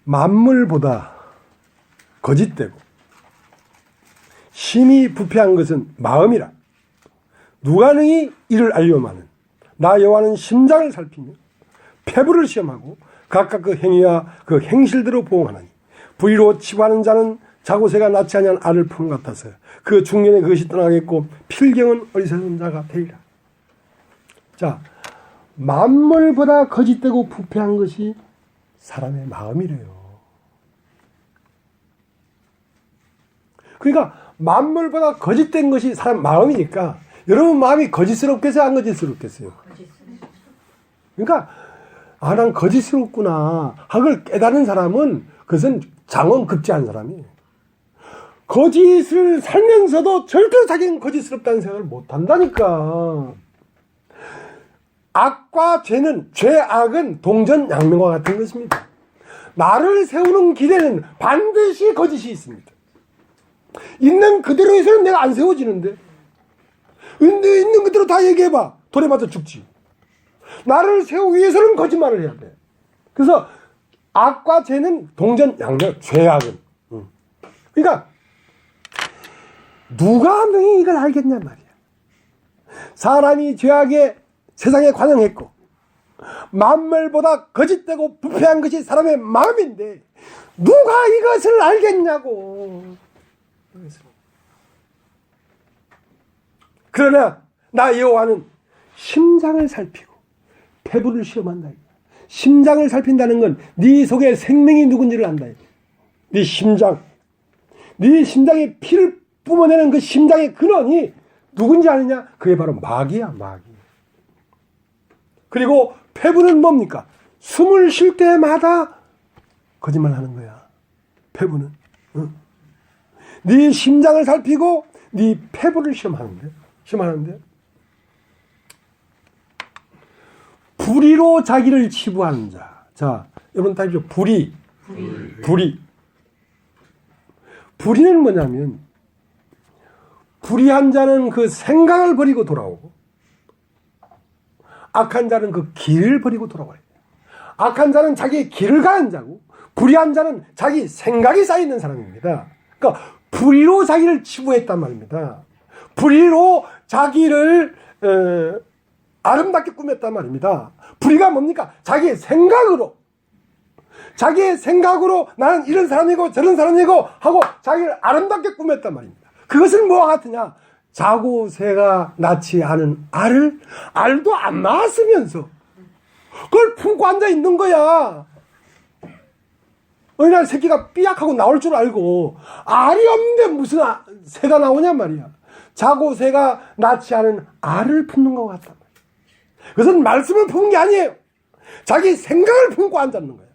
만물보다 거짓되고 심히 부패한 것은 마음이라. 누가 능히 이를 알려마는. 나 여호와는 심장을 살피며 폐부를 시험하고 각각 그 행위와 그 행실대로 보응하나니 부의로 치부하는 자는 자고새가 낳지 아니한 알을 품 같아서 그 중년에 그것이 떠나겠고 필경은 어리석은 자가 되리라. 자, 만물보다 거짓되고 부패한 것이 사람의 마음이래요. 그러니까 만물보다 거짓된 것이 사람 마음이니까 여러분 마음이 거짓스럽겠어요? 안 거짓스럽겠어요? 그러니까 난 거짓스럽구나 하걸 깨달은 사람은 그것은 장원급제한 사람이에요. 거짓을 살면서도 절대로 자기는 거짓스럽다는 생각을 못한다니까. 악과 죄는, 죄악은 동전양면과 같은 것입니다. 나를 세우는 길에는 반드시 거짓이 있습니다. 있는 그대로에서는 내가 안 세워지는데 있는 그대로 다 얘기해봐. 돌에 맞아 죽지. 나를 세우기 위해서는 거짓말을 해야 돼. 그래서 악과 죄는 동전양면, 죄악은. 그러니까 누가 명히 이걸 알겠냐 말이야. 사람이 죄악에 세상에 관영했고 만물보다 거짓되고 부패한 것이 사람의 마음인데 누가 이것을 알겠냐고. 그러나 나 여호와는 심장을 살피고 폐부를 시험한다. 심장을 살핀다는 건 네 속에 생명이 누군지를 안다. 네 심장, 네 심장에 피를 뿜어내는 그 심장의 근원이 누군지 아느냐? 그게 바로 마귀야, 마귀. 그리고 폐부는 뭡니까? 숨을 쉴 때마다 거짓말하는 거야. 폐부는. 응? 네 심장을 살피고 네 폐부를 시험하는데. 불의로 자기를 치부하는 자. 자, 여러분 다 알죠? 불의. 불의는 뭐냐면 불의한 자는 그 생각을 버리고 돌아오고 악한 자는 그 길을 버리고 돌아와요. 악한 자는 자기의 길을 가는 자고 불의한 자는 자기 생각이 쌓이는 사람입니다. 그러니까 불의로 자기를 치부했단 말입니다. 불의로 자기를 아름답게 꾸몄단 말입니다. 불의가 뭡니까? 자기의 생각으로 나는 이런 사람이고 저런 사람이고 하고 자기를 아름답게 꾸몄단 말입니다. 그것은 뭐와 같으냐? 자고 새가 낳지 않은 알도 안 낳았으면서 그걸 품고 앉아 있는 거야. 어느 날 새끼가 삐약하고 나올 줄 알고 알이 없는데 무슨 새가 나오냔 말이야. 자고 새가 낳지 않은 알을 품는 것 같단 말이야. 그것은 말씀을 품은 게 아니에요. 자기 생각을 품고 앉았는 거야.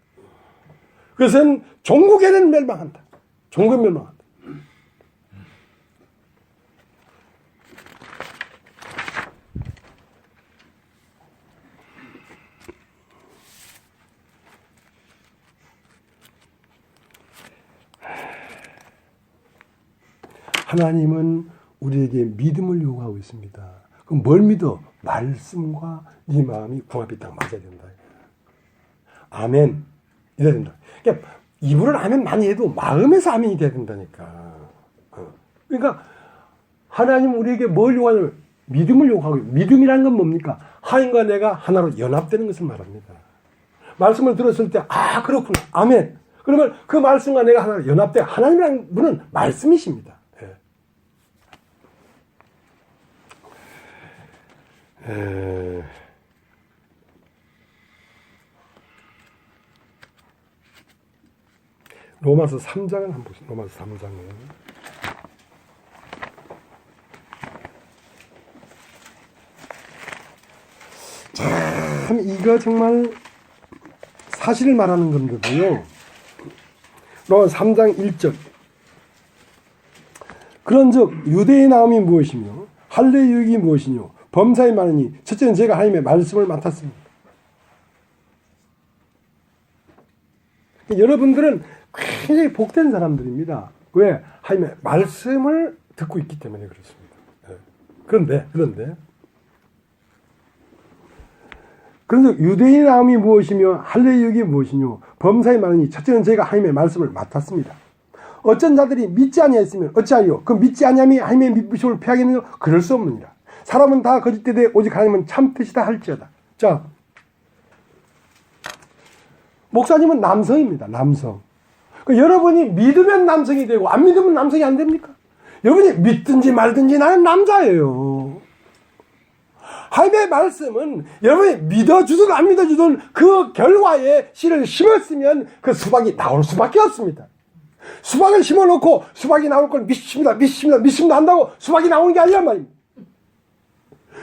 그것은 종국에는 멸망한다. 종국은 멸망한다. 하나님은 우리에게 믿음을 요구하고 있습니다. 그럼 뭘 믿어? 말씀과 네 마음이 궁합이 딱 맞아야 된다. 아멘. 이래야 된다. 그러니까 입으로는 아멘 많이 해도 마음에서 아멘이 돼야 된다니까. 그러니까 하나님 우리에게 뭘 요구하냐면 믿음을 요구하고, 믿음이라는 건 뭡니까? 하나님과 내가 하나로 연합되는 것을 말합니다. 말씀을 들었을 때 그렇구나. 아멘. 그러면 그 말씀과 내가 하나로 연합돼. 하나님이라는 분은 말씀이십니다. 로마서 3장을 한번 보시죠. 로마서 3장을. 참 이거 정말 사실을 말하는 건데도요. 로마서 3장 1절. 그런즉 유대의 나옴이 무엇이며 할례의 유익이 무엇이뇨? 범사에 많으니 첫째는 제가 하나님의 말씀을 맡았습니다. 여러분들은 굉장히 복된 사람들입니다. 왜? 하나님의 말씀을 듣고 있기 때문에 그렇습니다. 그런데 유대의 나옴이 무엇이며 할례의 유익이 무엇이뇨? 범사에 많으니 첫째는 제가 하나님의 말씀을 맡았습니다. 어쩐 자들이 믿지 아니하였으면 어찌하리요? 그 믿지 아니함이 하나님의 믿으심을 피하겠느냐? 그럴 수 없느니라. 사람은 다 거짓되되 오직 하나님은 참되시다 할지어다. 자, 목사님은 남성입니다. 남성. 여러분이 믿으면 남성이 되고 안 믿으면 남성이 안 됩니까? 여러분이 믿든지 말든지 나는 남자예요. 하나님의 말씀은 여러분이 믿어주든 안 믿어주든 그 결과에 씨를 심었으면 그 수박이 나올 수밖에 없습니다. 수박을 심어놓고 수박이 나올 걸 믿습니다 한다고 수박이 나오는 게 아니란 말입니다.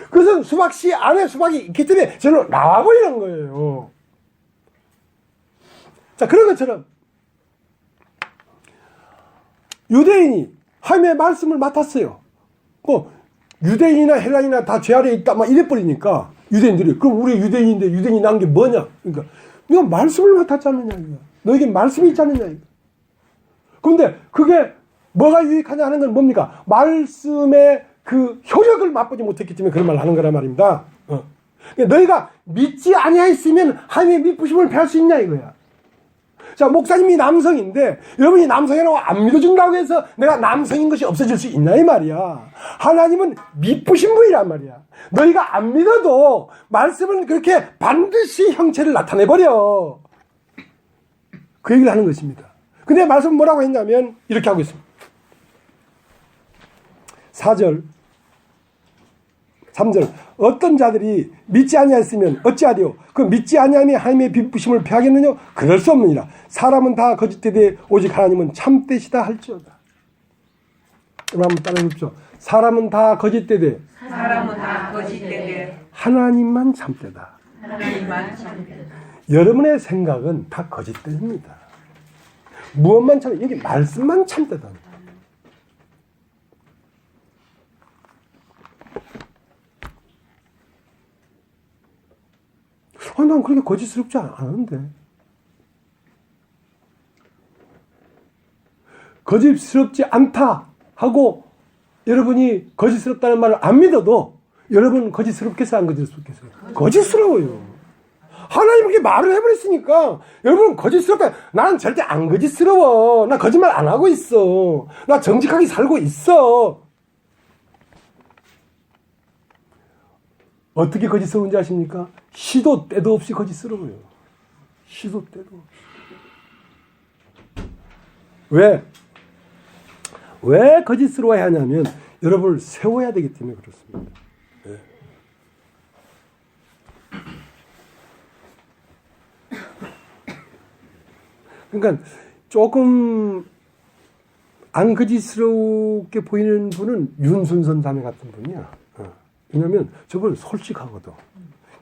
그것은 수박씨 안에 수박이 있기 때문에 저절로 나와버리는 거예요. 자, 그런 것처럼 유대인이 하나님의 말씀을 맡았어요. 유대인이나 헬라인이나 다 죄 아래에 있다 막 이래버리니까 유대인들이 그럼 우리 유대인인데 유대인이 난 게 뭐냐? 그러니까 네가 말씀을 맡았지 않느냐? 너에게 말씀이 있지 않느냐? 그런데 그게 뭐가 유익하냐 하는 건 뭡니까? 말씀의 그 효력을 맛보지 못했기 때문에 그런 말을 하는 거란 말입니다. 그러니까 너희가 믿지 아니하였으면 하나님의 믿으심을 배울 수 있냐 이거야. 자, 목사님이 남성인데 여러분이 남성이라고 안 믿어준다고 해서 내가 남성인 것이 없어질 수 있나 이 말이야. 하나님은 믿으신 분이란 말이야. 너희가 안 믿어도 말씀은 그렇게 반드시 형체를 나타내버려. 그 얘기를 하는 것입니다. 근데 말씀은 뭐라고 했냐면 이렇게 하고 있습니다. 4절 3절 어떤 자들이 믿지 아니하였으면 어찌하리요? 그 믿지 아니하니 하나님의 비부심을 피하겠느냐? 그럴 수 없느니라. 사람은 다 거짓되되 오직 하나님은 참되시다 할지어다. 여러분 한번 따라해 보십시오. 사람은 다 거짓되되 하나님만 참되다. 여러분의 생각은 다 거짓됩니다. 무엇만 참, 여기 말씀만 참되다. 난 그렇게 거짓스럽지 않은데. 거짓스럽지 않다 하고 여러분이 거짓스럽다는 말을 안 믿어도 여러분 거짓스럽겠어요? 안 거짓스럽겠어요? 거짓스러워요. 하나님 그렇게 말을 해버렸으니까 여러분 거짓스럽다. 나는 절대 안 거짓스러워. 나 거짓말 안 하고 있어. 나 정직하게 살고 있어. 어떻게 거짓스러운지 아십니까? 시도 때도 없이 거짓스러워요. 시도 때도 없이. 왜 거짓스러워야 하냐면 여러분을 세워야 되기 때문에 그렇습니다. 네. 그러니까 조금 안 거짓스럽게 보이는 분은 윤순선 자매 같은 분이야. 왜냐면 저분은 솔직하거든.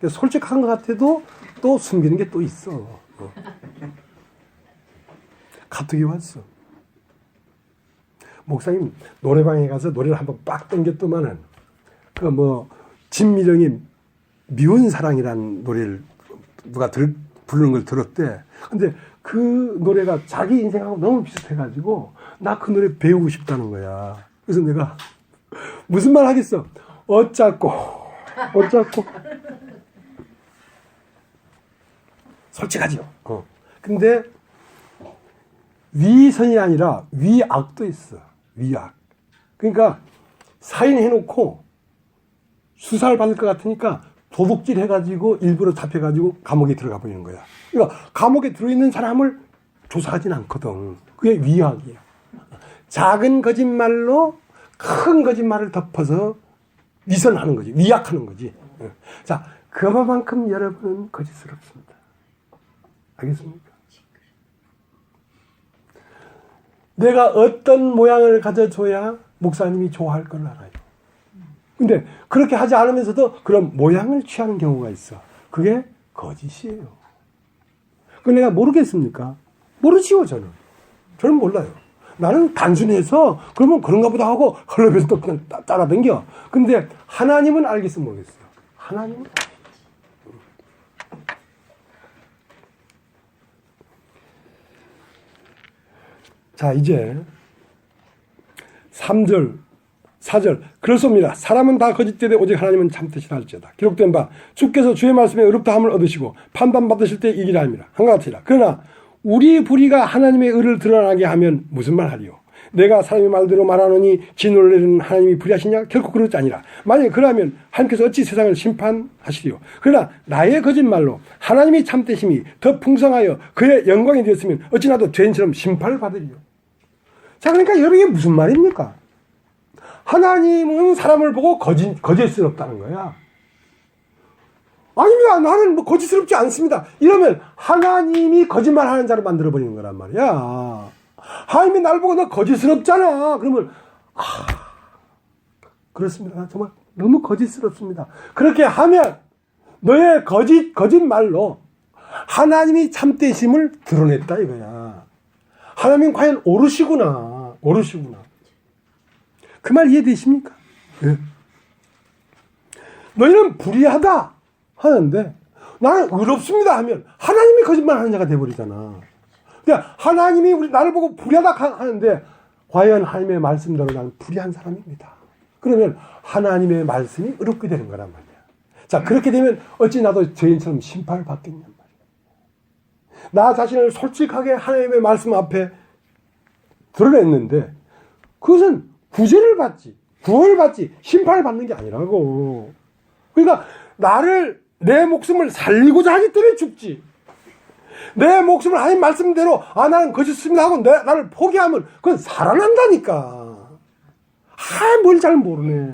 솔직한 것 같아도 또 숨기는 게 또 있어. 카톡이 왔어. 목사님 노래방에 가서 노래를 한번 빡 땡겼더만은 진미령이 미운 사랑이라는 노래를 누가 부르는 걸 들었대. 근데 그 노래가 자기 인생하고 너무 비슷해가지고 나 그 노래 배우고 싶다는 거야. 그래서 내가 무슨 말 하겠어? 어쩌고 솔직하죠. 근데 위선이 아니라 위악도 있어. 위악. 그러니까 살인해놓고 수사를 받을 것 같으니까 도둑질 해가지고 일부러 잡혀가지고 감옥에 들어가 버리는 거야. 그러니까 감옥에 들어있는 사람을 조사하진 않거든. 그게 위악이야. 작은 거짓말로 큰 거짓말을 덮어서 위선하는 거지. 위약하는 거지. 자, 그만큼 여러분은 거짓스럽습니다. 알겠습니까? 내가 어떤 모양을 가져줘야 목사님이 좋아할 걸 알아요. 근데 그렇게 하지 않으면서도 그런 모양을 취하는 경우가 있어. 그게 거짓이에요. 그걸 내가 모르겠습니까? 모르지요, 저는. 저는 몰라요. 나는 단순해서 그러면 그런가 보다 하고 흘러면서 또 그냥 따라다녀. 근데 하나님은 알겠어 모르겠어요. 하나님은 자, 이제 3절, 4절. 그렇습니다. 사람은 다 거짓되되 오직 하나님은 참되시라 할지어다. 기록된 바 주께서 주의 말씀에 의롭다함을 얻으시고 판단받으실 때 이기라 함이라. 한것 같으리라. 그러나 우리 불의가 하나님의 의를 드러나게 하면 무슨 말 하리요? 내가 사람의 말대로 말하노니 진노를 하나님이 불의하시냐? 결코 그렇지 아니라. 만약에 그러면 하나님께서 어찌 세상을 심판하시리요? 그러나 나의 거짓말로 하나님이 참되심이 더 풍성하여 그의 영광이 되었으면 어찌 나도 죄인처럼 심판을 받으리요? 자, 그러니까 여러분 이게 무슨 말입니까? 하나님은 사람을 보고 거짓스럽다는 거야. 아닙니다. 나는 뭐 거짓스럽지 않습니다. 이러면 하나님이 거짓말하는 자로 만들어버리는 거란 말이야. 하나님이 나를 보고 너 거짓스럽잖아. 그러면 그렇습니다. 정말 너무 거짓스럽습니다. 그렇게 하면 너의 거짓말로 하나님이 참되심을 드러냈다 이거야. 하나님 과연 오르시구나. 그 말 이해되십니까? 네. 너희는 불의하다 하는데 나는 의롭습니다 하면 하나님이 거짓말하는 자가 돼버리잖아. 그러니까 하나님이 나를 보고 불의하다 하는데 과연 하나님의 말씀대로 나는 불의한 사람입니다. 그러면 하나님의 말씀이 의롭게 되는 거란 말이야. 자, 그렇게 되면 어찌 나도 죄인처럼 심판을 받겠냔 말이야. 나 자신을 솔직하게 하나님의 말씀 앞에 드러냈는데 그것은 구제를 받지, 구원을 받지, 심판을 받는 게 아니라고. 그러니까 내 목숨을 살리고자 하기 때문에 죽지. 내 목숨을 하나님 말씀대로 나는 거짓습니다 하고 나를 포기하면 그건 살아난다니까. 뭘 잘 모르네.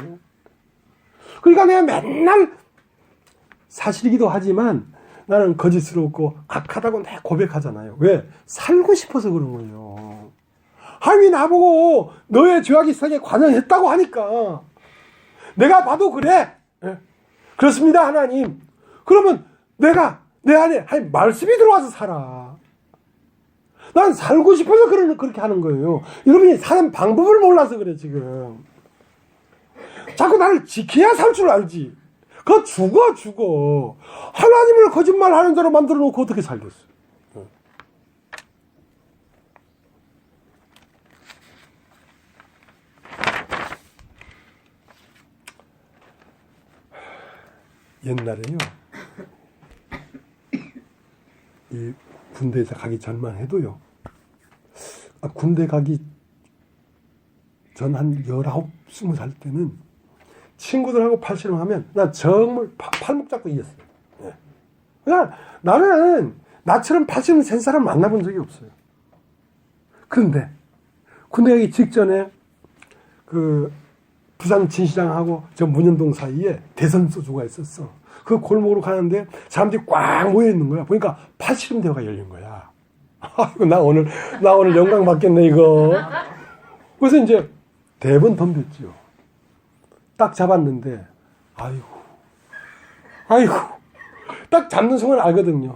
그러니까 내가 맨날 사실이기도 하지만 나는 거짓스럽고 악하다고 내 고백하잖아요. 왜? 살고 싶어서 그런 거예요. 하나님이 나보고 너의 죄악이 세상에 관여했다고 하니까 내가 봐도 그래. 그렇습니다 하나님. 그러면 내가 내 안에 하나님 말씀이 들어와서 살아. 난 살고 싶어서 그렇게 하는 거예요. 여러분이 사는 방법을 몰라서 그래 지금. 자꾸 나를 지켜야 살 줄 알지. 그거 죽어. 하나님을 거짓말하는 자로 만들어 놓고 어떻게 살겠어. 옛날에요. 이 군대에서 가기 전만 해도요. 군대 가기 전 한 19, 20살 때는 친구들하고 팔씨름하면 나 정말 팔목 잡고 이겼어요. 예. 그러니까 나는 나처럼 팔씨름 센 사람 만나본 적이 없어요. 그런데 군대 가기 직전에 그 부산 진시장하고 저 문현동 사이에 대선 소주가 있었어. 그 골목으로 가는데 사람들이 꽉 모여 있는 거야. 보니까 팔씨름 대회가 열린 거야. 아이고 나 오늘 영광 받겠네 이거. 그래서 이제 대번 덤볐지요. 딱 잡았는데 아이고 딱 잡는 순간 알거든요.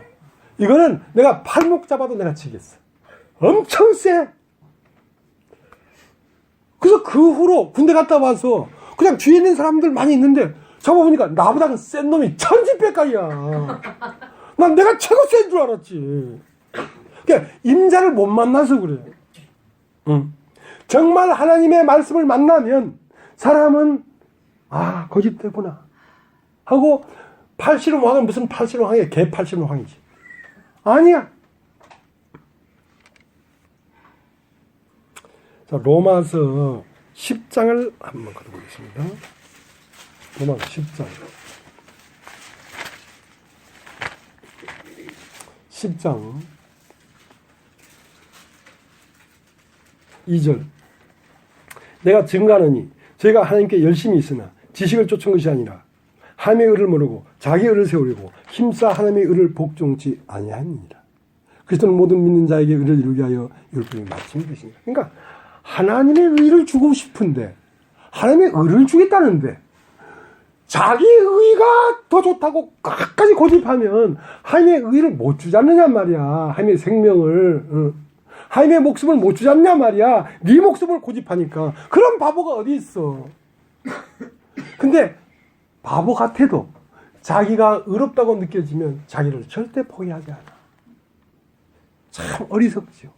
이거는 내가 팔목 잡아도 내가 치겠어. 엄청 세. 그래서 그 후로 군대 갔다 와서 그냥 뒤에 있는 사람들 많이 있는데 잡아보니까 나보다는 센 놈이 천지백깔이야. 난 내가 최고 센 줄 알았지. 그러니까 임자를 못 만나서 그래. 응. 정말 하나님의 말씀을 만나면 사람은 거짓되구나 하고 팔씨름왕은 무슨 팔씨름왕이야? 개 팔씨름왕이지. 아니야. 자, 로마서 10장을 한번 가져보겠습니다. 로마서 10장. 10장 2절. 내가 증거하노니 저희가 하나님께 열심히 있으나 지식을 쫓은 것이 아니라 하나님의 의를 모르고 자기 의를 세우려고 힘써 하나님의 의를 복종치 아니하니라. 그리스도는 모든 믿는 자에게 의를 이루게 하여 율법이 마침이 되십니다. 그러니까 하나님의 의를 주고 싶은데 하나님의 의를 주겠다는데 자기 의가 더 좋다고 끝까지 고집하면 하나님의 의를 못 주지 않느냐 말이야. 하나님의 생명을, 하나님의 목숨을 못 주지 않냐 말이야. 네 목숨을 고집하니까. 그런 바보가 어디 있어. 근데 바보 같아도 자기가 의롭다고 느껴지면 자기를 절대 포기하지 않아. 참 어리석죠.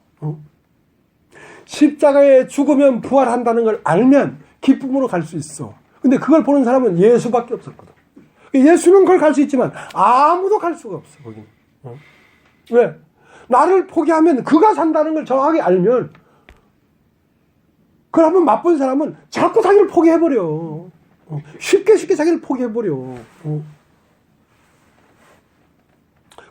십자가에 죽으면 부활한다는 걸 알면 기쁨으로 갈 수 있어. 근데 그걸 보는 사람은 예수밖에 없었거든. 예수는 그걸 갈 수 있지만 아무도 갈 수가 없어. 거기는. 왜? 나를 포기하면 그가 산다는 걸 정확하게 알면 그걸 한번 맛본 사람은 자꾸 자기를 포기해버려. 쉽게 자기를 포기해버려.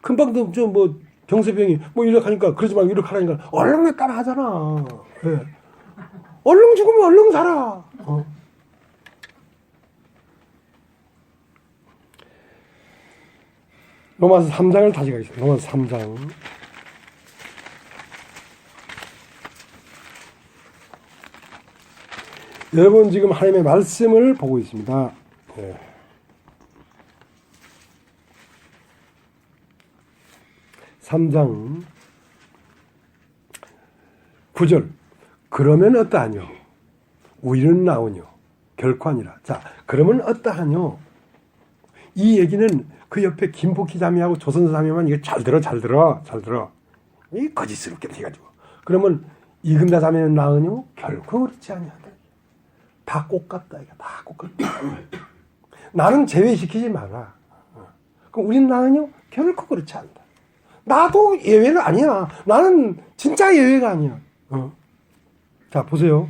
금방 좀 뭐 병세병이 뭐 이렇게 하니까 그러지 말고 이렇게 하라니까 얼른 따라 하잖아. 네. 얼른 죽으면 얼른 살아. 로마서 3장을 다시 가겠습니다. 로마서 3장. 여러분 지금 하나님의 말씀을 보고 있습니다. 네. 3장 9절. 그러면 어떠하뇨? 우리는 나오뇨? 결코 아니라. 자, 그러면 어떠하뇨? 이 얘기는 그 옆에 김복희 자매하고 조선소 자매만 이거 잘 들어. 이 거짓스럽게 해가지고. 그러면 이금자 자매는 나으뇨? 결코 그렇지 아니하다. 다 똑같다. 이거 다 똑같다. 나는 제외시키지 마라. 그럼 우리는 나으뇨? 결코 그렇지 않다. 나도 예외가 아니야. 나는 진짜 예외가 아니야. 자, 보세요.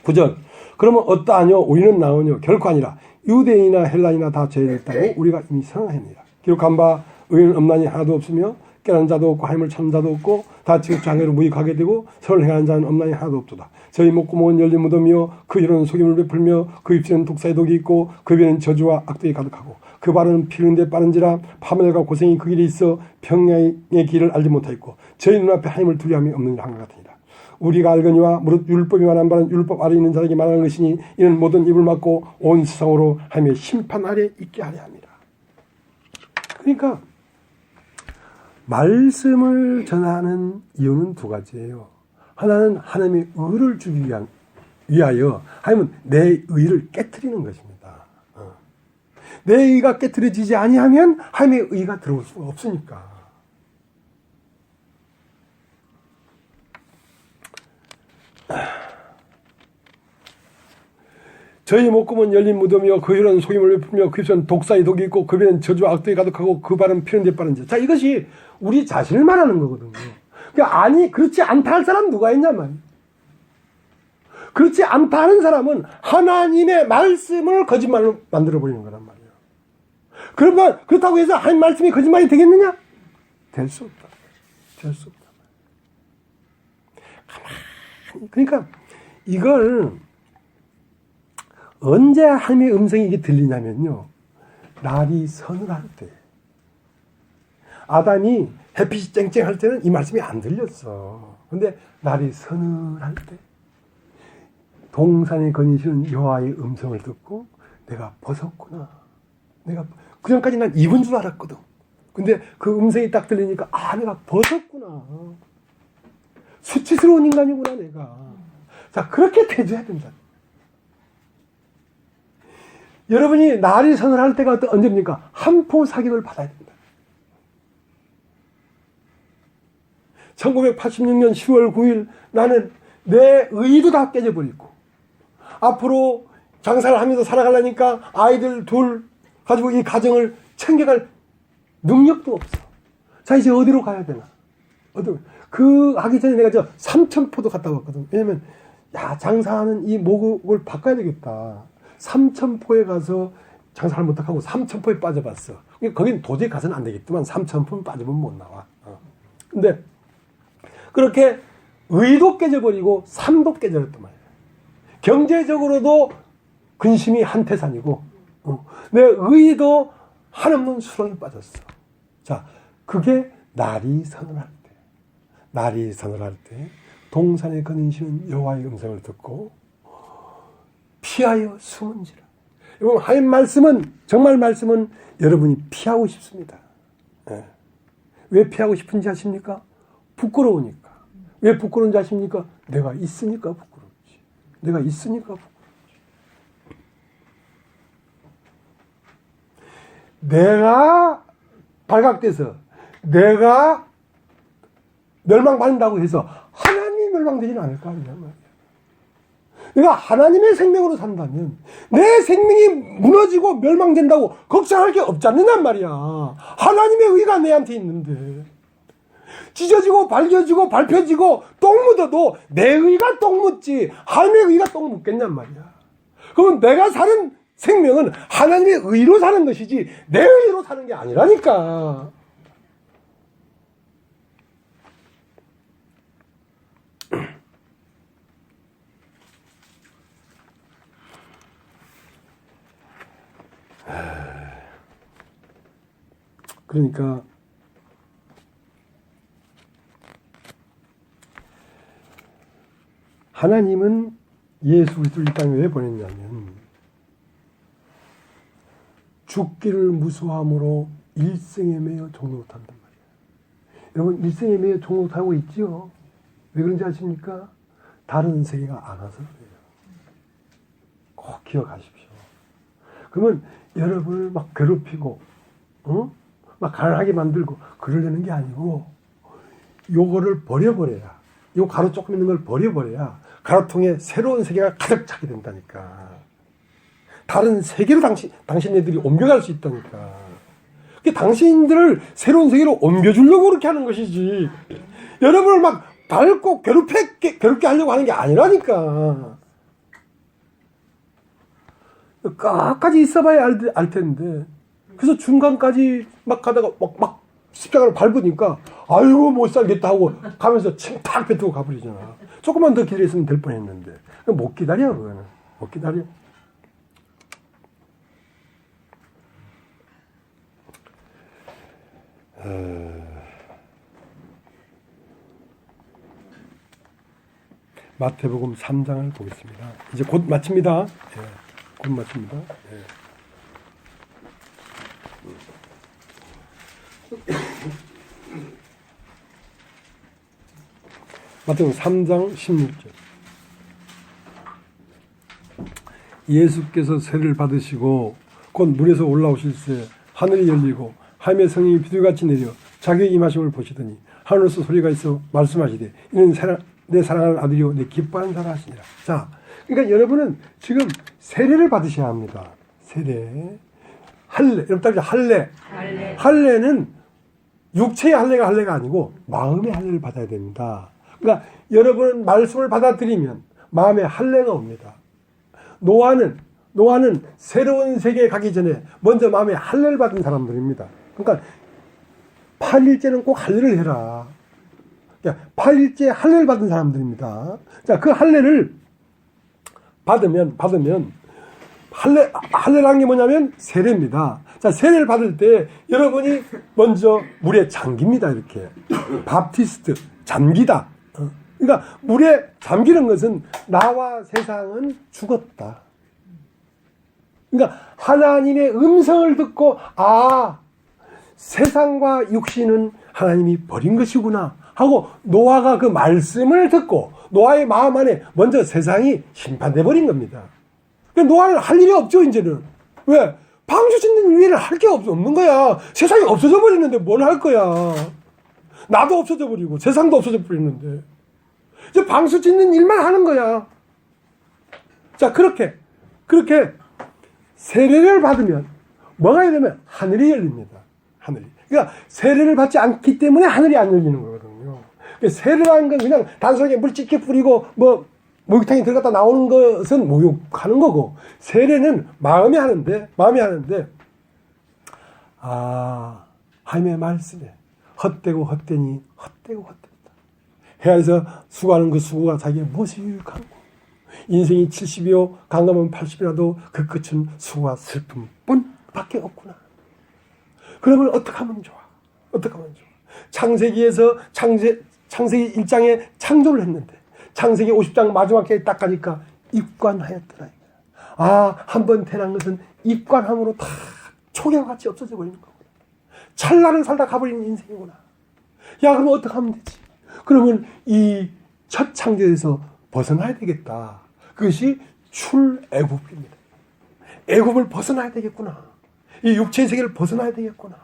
9절. 그러면 어떠하뇨? 우리는 나으뇨? 결코 아니라. 유대인이나 헬라인이나 다 죄였다고 우리가 이미 선언합니다. 기록한 바 의인은 없나니 하나도 없으며 깨닫는 자도 없고 하나님을 찾는 자도 없고 다 지극장애로 무익하게 되고 선을 행하는 자는 없나니 하나도 없도다. 저희 목구멍은 열린 무덤이요 그 혀는 속임을 베풀며 그 입술에는 독사의 독이 있고 그 입에는 저주와 악독이 가득하고 그 발은 피르는데 빠른지라 파멸과 고생이 그 길에 있어 평양의 길을 알지 못하였고 저희 눈앞에 하나님을 두려움이 없는 일 한 것 같으니라. 우리가 알거니와 무릇 율법이 말한 바는 율법 아래 있는 자에게 말하는 것이니 이는 모든 입을 막고 온 세상으로 하나님의 심판 아래 있게 하려 합니다. 그러니까 말씀을 전하는 이유는 두 가지예요. 하나는 하나님의 의를 주기 위하여 하나님은 내 의를 깨트리는 것입니다. 내 의가 깨트려지지 아니하면 하나님의 의가 들어올 수가 없으니까. 저희 목구멍은 열린 무덤이요 그 혀는 속임을 베풀며 그 입술은 독사의 독이 있고 그 배는 저주와 악독이 가득하고 그 발은 피는 데 빠른지. 자, 이것이 우리 자신을 말하는 거거든요. 그러니까 아니 그렇지 않다 할 사람 누가 있냐 말이에요. 그렇지 않다 하는 사람은 하나님의 말씀을 거짓말로 만들어버리는 거란 말이에요. 그러면 그렇다고 해서 하나님 말씀이 거짓말이 되겠느냐? 될 수 없다. 될 수 없다. 가만히. 그러니까 이걸 언제 하나님의 음성이 이게 들리냐면요. 날이 서늘할 때. 아담이 햇빛이 쨍쨍할 때는 이 말씀이 안 들렸어. 근데 날이 서늘할 때 동산에 거니시는 여호와의 음성을 듣고 내가 벗었구나. 내가 그전까지 난 입은 줄 알았거든. 근데 그 음성이 딱 들리니까 내가 벗었구나. 수치스러운 인간이구나 내가. 자, 그렇게 대줘야 된다. 여러분이 날이 서늘할 때가 언제입니까? 한포 사격을 받아야 된다. 1986년 10월 9일 나는 내 의도 다 깨져버리고 앞으로 장사를 하면서 살아가려니까 아이들 둘 가지고 이 가정을 챙겨갈 능력도 없어. 자, 이제 어디로 가야 되나? 그 하기 전에 내가 저 삼천포도 갔다 왔거든. 왜냐면 야, 장사하는 이 목을 바꿔야 되겠다. 삼천포에 가서 장사를 못하고 삼천포에 빠져봤어. 거긴 도저히 가서는 안 되겠지만 삼천포는 빠지면 못 나와. 근데 그렇게 의도 깨져버리고 삶도 깨져버렸단 말이야. 경제적으로도 근심이 한태산이고 내 의도 한없는 수렁에 빠졌어. 자, 그게 날이 서늘할 때. 날이 서늘할 때 동산에 거니시는 여호와의 음성을 듣고 피하여 숨은지라. 여러분, 하나님 말씀은, 정말 말씀은 여러분이 피하고 싶습니다. 네. 왜 피하고 싶은지 아십니까? 부끄러우니까. 왜 부끄러운지 아십니까? 내가 있으니까 부끄럽지. 내가 있으니까 부끄럽지. 내가 발각돼서 내가 멸망받는다고 해서 하나님이 멸망되지는 않을 거 아니냐 말이야. 내가 하나님의 생명으로 산다면 내 생명이 무너지고 멸망된다고 걱정할 게 없지 않느냐 말이야. 하나님의 의가 내한테 있는데 찢어지고 발겨지고 밟혀지고 똥 묻어도 내 의가 똥 묻지 하나님의 의가 똥 묻겠냔 말이야. 그럼 내가 사는 생명은 하나님의 의로 사는 것이지 내 의로 사는 게 아니라니까. 그러니까 하나님은 예수 그리스도를 이 땅에 왜 보냈냐면 죽기를 무수함으로 일생에 매여 종노릇한단 말이에요. 여러분, 일생에 매여 종노릇하고 있지요. 왜 그런지 아십니까? 다른 세계가 안 와서 그래요. 꼭 기억하십시오. 그러면 여러분을 막 괴롭히고 막 가난하게 만들고 그러려는 게 아니고 요거를 버려버려야, 요 가루 조금 있는 걸 버려버려야 가루통에 새로운 세계가 가득 차게 된다니까. 다른 세계로 당신네들이 옮겨갈 수 있다니까. 그게 당신들을 새로운 세계로 옮겨주려고 그렇게 하는 것이지 여러분을 막 밟고 괴롭게 하려고 하는 게 아니라니까. 끝까지 있어봐야 알 텐데. 그래서 중간까지 막 가다가 막 십자가를 밟으니까 아이고 못 살겠다 하고 가면서 탁 뱉고 가버리잖아. 조금만 더 기다렸으면 될 뻔했는데 못 기다려. 그거는 못 기다려. 마태복음 3장을 보겠습니다. 이제 곧 마칩니다. 예, 곧 마칩니다. 예. 마태복음 3장 16절. 예수께서 세를 받으시고 곧 물에서 올라오실새 하늘이 열리고 하나님의 성령이 비둘기같이 내려 자기의 임하심을 보시더니 하늘에서 소리가 있어 말씀하시되 이는 내 사랑하는 아들이요 내 기뻐하는 자라 하시니라. 자, 그러니까 여러분은 지금 세례를 받으셔야 합니다. 세례. 할례. 여러분 따르죠. 할례. 할례는 육체의 할례가 아니고 마음의 할례를 받아야 됩니다. 그러니까 여러분은 말씀을 받아들이면 마음의 할례가 옵니다. 노아는 새로운 세계에 가기 전에 먼저 마음의 할례를 받은 사람들입니다. 그러니까 8일째는 꼭 할례를 해라. 8일째 할례를 받은 사람들입니다. 자, 그 할례를 받으면 할례라는 게 뭐냐면 세례입니다. 자, 세례를 받을 때 여러분이 먼저 물에 잠깁니다. 이렇게 밥티스트 잠기다. 그러니까 물에 잠기는 것은 나와 세상은 죽었다. 그러니까 하나님의 음성을 듣고 세상과 육신은 하나님이 버린 것이구나 하고 노아가 그 말씀을 듣고 노아의 마음 안에 먼저 세상이 심판돼 버린 겁니다. 그러니까 노아는 할 일이 없죠. 이제는. 왜? 방주 짓는 일을 할 게 없는 거야. 세상이 없어져 버리는데 뭘 할 거야. 나도 없어져 버리고 세상도 없어져 버리는데 이제 방수 짓는 일만 하는 거야. 자, 그렇게 세례를 받으면 뭐가 되면 하늘이 열립니다. 하늘이. 그러니까 세례를 받지 않기 때문에 하늘이 안 열리는 거거든요. 그러니까 세례라는 건 그냥 단순하게 물 찢게 뿌리고 목욕탕에 들어갔다 나오는 것은 목욕하는 거고, 세례는 마음이 하는데 하나님의 말씀에 헛되고 헛되니 헛되고 헛되다. 해안에서 수고하는 그 수고가 자기의 무엇이 유익하고, 인생이 70이요 강감은 80이라도 그 끝은 수고와 슬픔뿐 밖에 없구나. 그러면 어떻게 하면 좋아? 창세기에서 창세기 1장에 창조를 했는데 창세기 50장 마지막에 딱 가니까 입관하였더라. 한번 태어난 것은 입관함으로 다 초계같이 없어져 버리는 거구나. 찰나를 살다 가버리는 인생이구나. 야, 그럼 어떻게 하면 되지? 그러면 이 첫 창조에서 벗어나야 되겠다. 그것이 출애굽입니다. 애굽을 벗어나야 되겠구나. 이 육체의 세계를 벗어나야 되겠구나.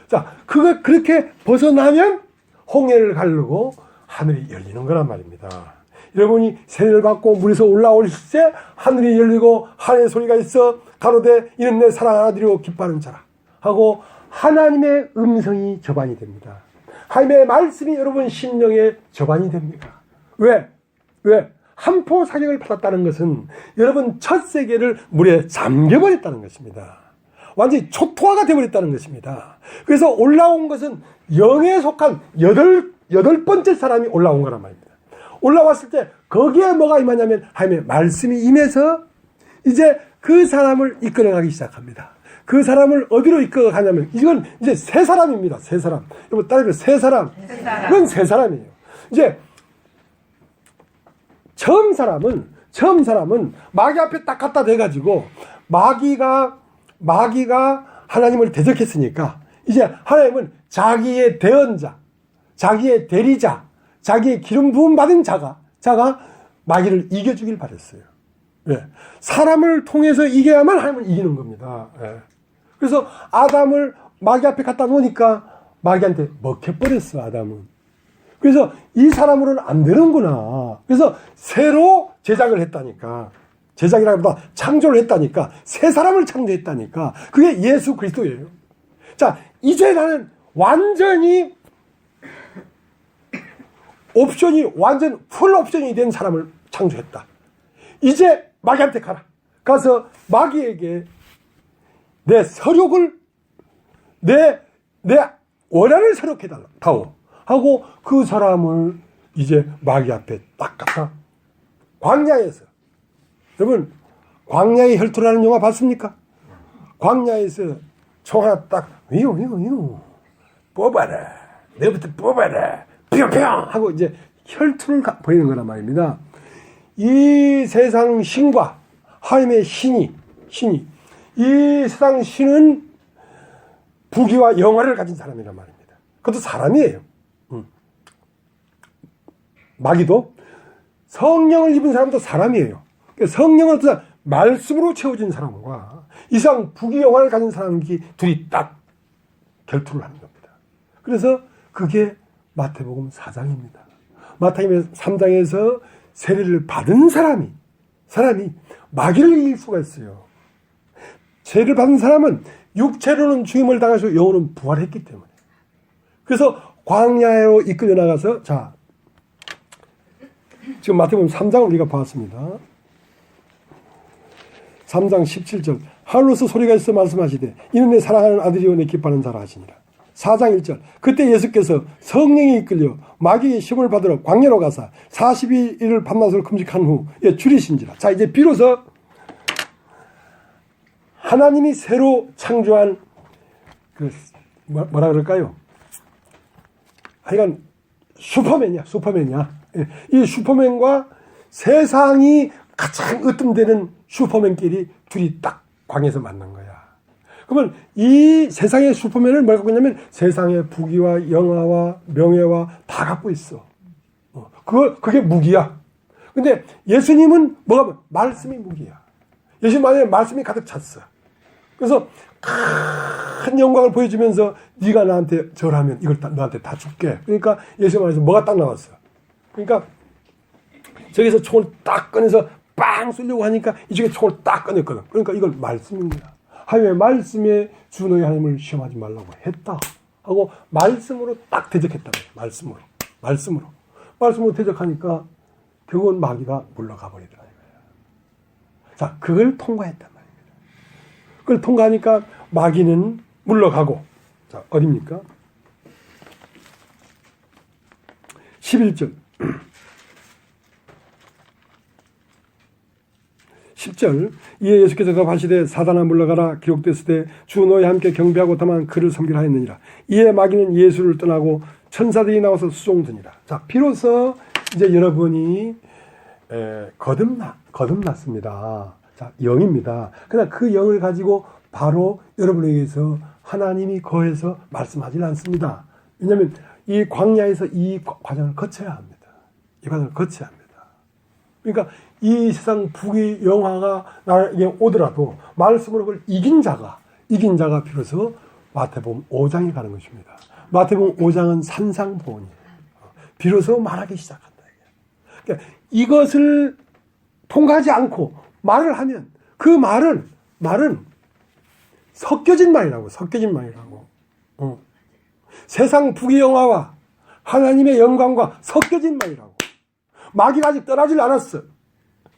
자, 그렇게 벗어나면 홍해를 가르고 하늘이 열리는 거란 말입니다. 여러분이 세례를 받고 물에서 올라올 때 하늘이 열리고 하늘의 소리가 있어 가로되 이는 내 사랑하는 아들이요 기뻐하는 자라 하고 하나님의 음성이 저반이 됩니다. 하나님의 말씀이 여러분 심령에 저반이 됩니다. 왜? 한포 사격을 받았다는 것은 여러분 첫 세계를 물에 잠겨버렸다는 것입니다. 완전히 초토화가 되어버렸다는 것입니다. 그래서 올라온 것은 영에 속한 여덟 번째 사람이 올라온 거란 말입니다. 올라왔을 때 거기에 뭐가 임하냐면 하나님의 말씀이 임해서 이제 그 사람을 이끌어가기 시작합니다. 그 사람을 어디로 이끌어가냐면 이건 이제 세 사람입니다. 세 사람. 여러분 따라해요. 세 사람. 이건 세 사람이에요. 이제 처음 사람은 마귀 앞에 딱 갖다 대가지고 마귀가 하나님을 대적했으니까 이제 하나님은 자기의 대언자, 자기의 대리자, 자기의 기름 부음 받은 자가 마귀를 이겨주길 바랬어요. 예. 사람을 통해서 이겨야만 하나님을 이기는 겁니다. 예. 그래서 아담을 마귀 앞에 갖다 놓으니까 마귀한테 먹혀버렸어, 아담은. 그래서 이 사람으로는 안 되는구나. 그래서 새로 제작을 했다니까. 제작이라기보다 창조를 했다니까. 새 사람을 창조했다니까. 그게 예수 그리스도예요. 자, 이제 나는 완전히 완전 풀 옵션이 된 사람을 창조했다. 이제 마귀한테 가라. 가서 마귀에게 내 서력을, 내 원한을 서력해 달라고 하고 그 사람을 이제 마귀 앞에 딱 갖다 광야에서, 여러분 광야의 혈투라는 영화 봤습니까? 광야에서 총 하나 딱 뽑아라, 내부터 뽑아라, 뿅뿅 하고 이제 혈투를 보이는 거란 말입니다. 이 세상 신과 하나님의 신이 이 세상 신은 부귀와 영화를 가진 사람이란 말입니다. 그것도 사람이에요. 마귀도 성령을 입은 사람도 사람이에요. 성령을 말씀으로 채워진 사람과 이상 부귀 영화를 가진 사람이 둘이 딱 결투를 하는 겁니다. 그래서 그게 마태복음 4장입니다. 마태복음 3장에서 세례를 받은 사람이 마귀를 이길 수가 있어요. 세례를 받은 사람은 육체로는 죽임을 당하시고 영으로는 부활했기 때문에. 그래서 광야로 이끌려 나가서, 자, 지금 마태복음 3장을 우리가 봤습니다. 3장 17절. 하늘로서 소리가 있어 말씀하시되 이는 내 사랑하는 아들이요 내 기뻐하는 자라 하시니라. 4장 1절. 그때 예수께서 성령에 이끌려 마귀의 시험을 받으러 광야로 가사 40일을 밤낮으로 금식한 후 줄이신지라. 자, 이제 비로소 하나님이 새로 창조한 뭐라 그럴까요? 하여간 슈퍼맨이야. 이 슈퍼맨과 세상이 가장 으뜸되는 슈퍼맨끼리 둘이 딱 광에서 만난 거야. 그러면 이 세상의 슈퍼맨을 뭘 갖고 있냐면 세상의 부귀와 영화와 명예와 다 갖고 있어. 그게 무기야. 근데 예수님은 뭐가 말씀이 무기야. 예수님 안에 말씀이 가득 찼어. 그래서 큰 영광을 보여주면서 네가 나한테 절하면 이걸 너한테 다 줄게. 그러니까 예수님 안에서 뭐가 딱 나왔어? 그러니까 저기서 총을 딱 꺼내서 빵 쏘려고 하니까 이쪽에 총을 딱 꺼냈거든. 그러니까 이걸 말씀입니다. 하나님의 말씀에 주 너희 하나님을 시험하지 말라고 했다 하고 말씀으로 딱 대적했다. 말씀으로 대적하니까 결국은 마귀가 물러가 버리더라. 자, 그걸 통과했단 말입니다. 그걸 통과하니까 마귀는 물러가고, 자, 어딥니까? 11절. 10절. 이에 예수께서 가시되 사단아 물러가라 기록됐을 때 주 너희 함께 경배하고 다만 그를 섬기라 하였느니라. 이에 마귀는 예수를 떠나고 천사들이 나와서 수종드니라. 자, 비로소 이제 여러분이 거듭났습니다. 자, 영입니다. 그러나 그 영을 가지고 바로 여러분에게서 하나님이 거해서 말씀하지 않습니다. 왜냐하면 이 광야에서 이 과정을 거쳐야 합니다. 이 과정을 거쳐야 합니다. 그러니까 이 세상 부귀 영화가 나에게 오더라도 말씀으로 그걸 이긴 자가 비로소 마태복음 5장에 가는 것입니다. 마태복음 5장은 산상보훈이에요. 비로소 말하기 시작한다. 그러니까 이것을 통과하지 않고 말을 하면 그 말은 섞여진 말이라고. 세상 부귀 영화와 하나님의 영광과 섞여진 말이라고. 마귀가 아직 떠나질 않았어.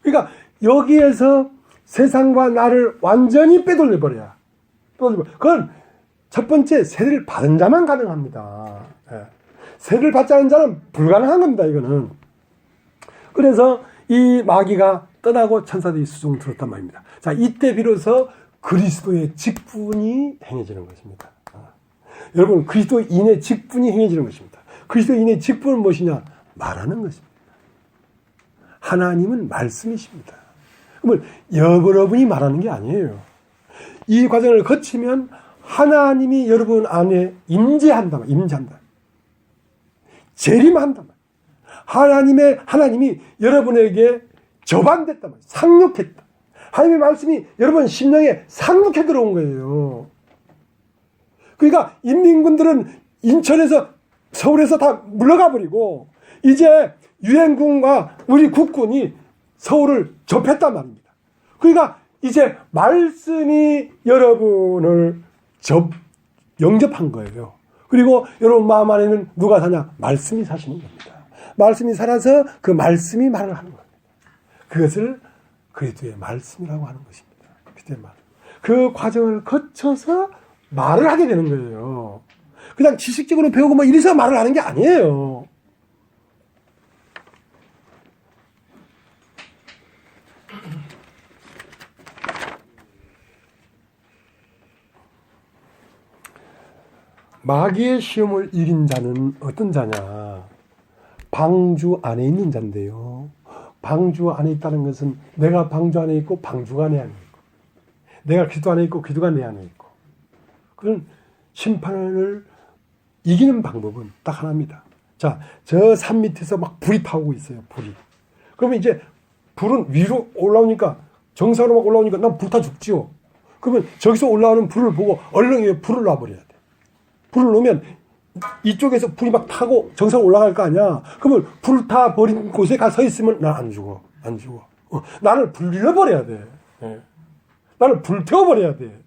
그러니까 여기에서 세상과 나를 완전히 빼돌려버려야. 그건 첫 번째 세례를 받은 자만 가능합니다. 세례를 받지 않은 자는 불가능한 겁니다. 이거는. 그래서 이 마귀가 떠나고 천사들이 수종 들었단 말입니다. 자, 이때 비로소 그리스도의 직분이 행해지는 것입니다. 여러분, 그리스도인의 직분이 행해지는 것입니다. 그리스도인의 직분은 무엇이냐? 말하는 것입니다. 하나님은 말씀이십니다. 그러면 여러분이 말하는 게 아니에요. 이 과정을 거치면 하나님이 여러분 안에 임재한다. 재림한다. 하나님이 여러분에게 접안됐단 말이에요. 상륙했다. 하나님의 말씀이 여러분 심령에 상륙해 들어온 거예요. 그러니까 인민군들은 인천에서 서울에서 다 물러가 버리고 이제 유엔군과 우리 국군이 서울을 접했단 말입니다. 그러니까 이제 말씀이 여러분을 영접한 거예요. 그리고 여러분 마음 안에는 누가 사냐? 말씀이 사시는 겁니다. 말씀이 살아서 그 말씀이 말을 하는 겁니다. 그것을 그리스도의 말씀이라고 하는 것입니다. 그리스도의 말. 그 과정을 거쳐서 말을 하게 되는 거예요. 그냥 지식적으로 배우고 뭐 이래서 말을 하는 게 아니에요. 마귀의 시험을 이긴 자는 어떤 자냐? 방주 안에 있는 자인데요. 방주 안에 있다는 것은 내가 방주 안에 있고 방주가 내 안에 있고, 내가 기도 안에 있고 기도가 내 안에 있고. 그런 심판을 이기는 방법은 딱 하나입니다. 자, 저 산 밑에서 막 불이 타오고 있어요. 불이. 그러면 이제 불은 위로 올라오니까, 정상으로 막 올라오니까 난 불타 죽지요. 그러면 저기서 올라오는 불을 보고 얼른 불을 놔버려야 돼. 불을 놓으면 이쪽에서 불이 막 타고 정상 올라갈 거 아니야. 그러면 불 타 버린 곳에 가 서 있으면 나 안 죽어. 나를 불질러 버려야 돼. 나를 불태워 버려야 돼.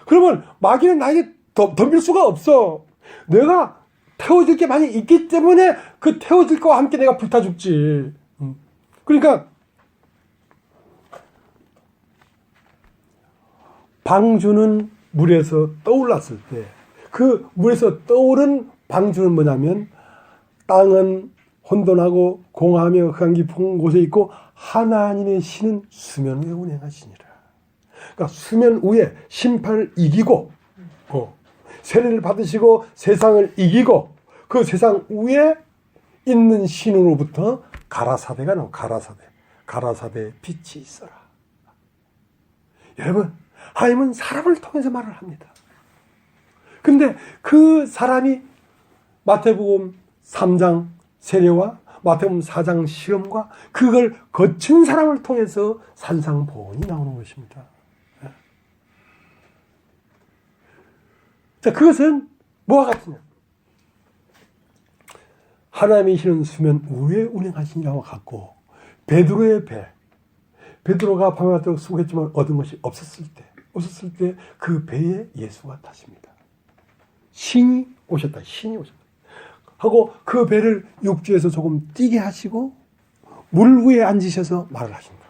그러면 마귀는 나에게 덤빌 수가 없어. 내가 태워질 게 많이 있기 때문에 그 태워질 거와 함께 내가 불타 죽지. 그러니까 방주는 물에서 떠올랐을 때 그 물에서 떠오른 방주는 뭐냐면 땅은 혼돈하고 공허하며 흑암 깊은 곳에 있고 하나님의 신은 수면 위에 운행하시니라. 그러니까 수면 위에 심판을 이기고 세례를 받으시고 세상을 이기고 그 세상 위에 있는 신으로부터 가라사대가 나오. 가라사대에 빛이 있어라. 여러분, 하나님은 사람을 통해서 말을 합니다. 근데 그 사람이 마태복음 3장 세례와 마태복음 4장 시험과 그걸 거친 사람을 통해서 산상보훈이 나오는 것입니다. 자, 그것은 뭐와 같으냐? 하나님이시는 수면 위에 운행하시니라고 같고, 베드로의 배, 베드로가 밤에 왔다고 수고했지만 얻은 것이 없었을 때 그 배에 예수가 타십니다. 신이 오셨다. 하고 그 배를 육지에서 조금 뛰게 하시고 물 위에 앉으셔서 말을 하신다.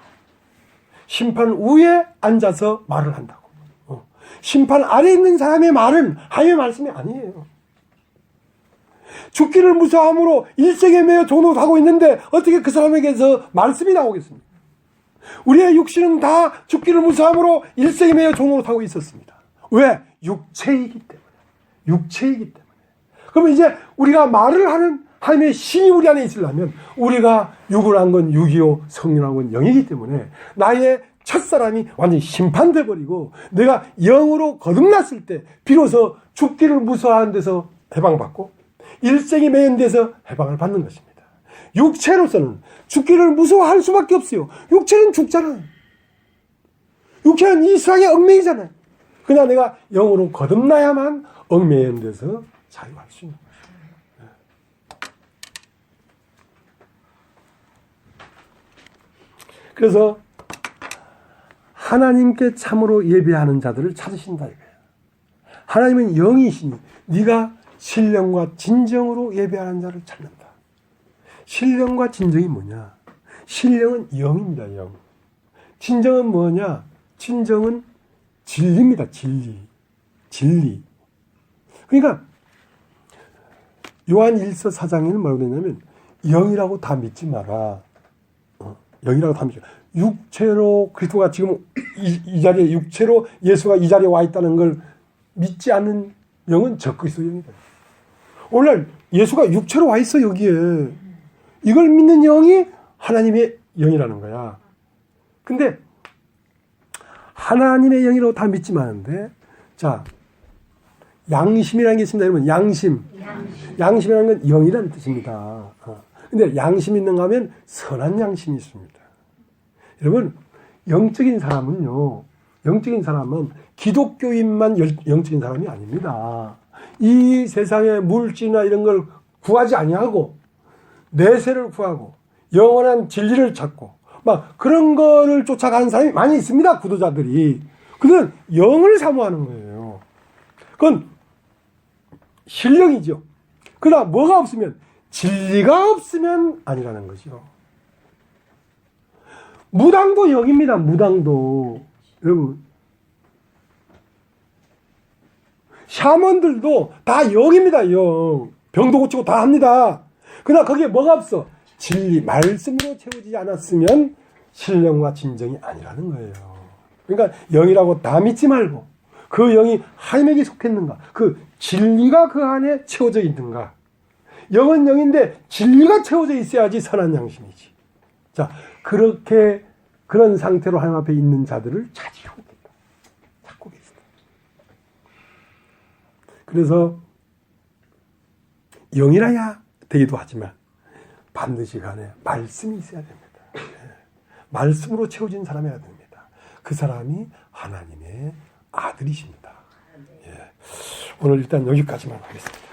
심판 위에 앉아서 말을 한다고. 심판 아래 있는 사람의 말은 하나님의 말씀이 아니에요. 죽기를 무서워함으로 일생에 매여 종노릇하고 있는데 어떻게 그 사람에게서 말씀이 나오겠습니까? 우리의 육신은 다 죽기를 무서워함으로 일생에 매여 종노릇하고 있었습니다. 왜? 육체이기 때문에. 그러면 이제 우리가 말을 하는 하나님의 신이 우리 안에 있으려면 우리가 육을 한 건 육이요 성령한 건 영이기 때문에 나의 첫사람이 완전히 심판돼 버리고 내가 영으로 거듭났을 때 비로소 죽기를 무서워하는 데서 해방받고 일생이 매인 데서 해방을 받는 것입니다. 육체로서는 죽기를 무서워할 수밖에 없어요. 육체는 죽잖아요. 육체는 이 세상의 얽매이잖아요. 그러나 내가 영으로 거듭나야만 얽매인 데서 자유할 수 있는 것입니다. 그래서 하나님께 참으로 예배하는 자들을 찾으신다 이거예요. 하나님은 영이시니 네가 신령과 진정으로 예배하는 자를 찾는다. 신령과 진정이 뭐냐? 신령은 영입니다. 영. 진정은 뭐냐? 진정은 진리입니다. 진리. 그러니까 요한 1서 4장에는 뭐라고 되냐면 영이라고 다 믿지 마라. 영이라고 다 믿지 마라. 육체로 그리스도가 지금 이 자리에 육체로 예수가 이 자리에 와 있다는 걸 믿지 않는 영은 적그리스도 영이다. 오늘 예수가 육체로 와 있어 여기에. 이걸 믿는 영이 하나님의 영이라는 거야. 근데 하나님의 영이라고 다 믿지 마는데 자 양심이라는 게 있습니다. 여러분 양심이라는 건 영이라는 뜻입니다. 근데 양심 있는가 하면 선한 양심이 있습니다. 여러분 영적인 사람은 기독교인만 영적인 사람이 아닙니다. 이 세상의 물질이나 이런 걸 구하지 아니하고 내세를 구하고 영원한 진리를 찾고 막 그런 거를 쫓아가는 사람이 많이 있습니다. 구도자들이. 그건 영을 사모하는 거예요. 그건 신령이죠. 그러나 뭐가 없으면 진리가 없으면 아니라는 거죠. 무당도 영입니다. 무당도. 여러분 샤먼들도 다 영입니다. 영. 병도 고치고 다 합니다. 그러나 거기에 뭐가 없어? 진리, 말씀으로 채워지지 않았으면 신령과 진정이 아니라는 거예요. 그러니까 영이라고 다 믿지 말고 그 영이 하나님에게 속했는가? 그 진리가 그 안에 채워져 있는가? 영은 영인데 진리가 채워져 있어야지 선한 양심이지. 자, 그런 상태로 하나님 앞에 있는 자들을 찾고 계시다. 그래서 영이라야 되기도 하지만 반드시 간에 말씀이 있어야 됩니다. 말씀으로 채워진 사람이어야 됩니다. 그 사람이 하나님의 아들이십니다. 오늘 일단 여기까지만 하겠습니다.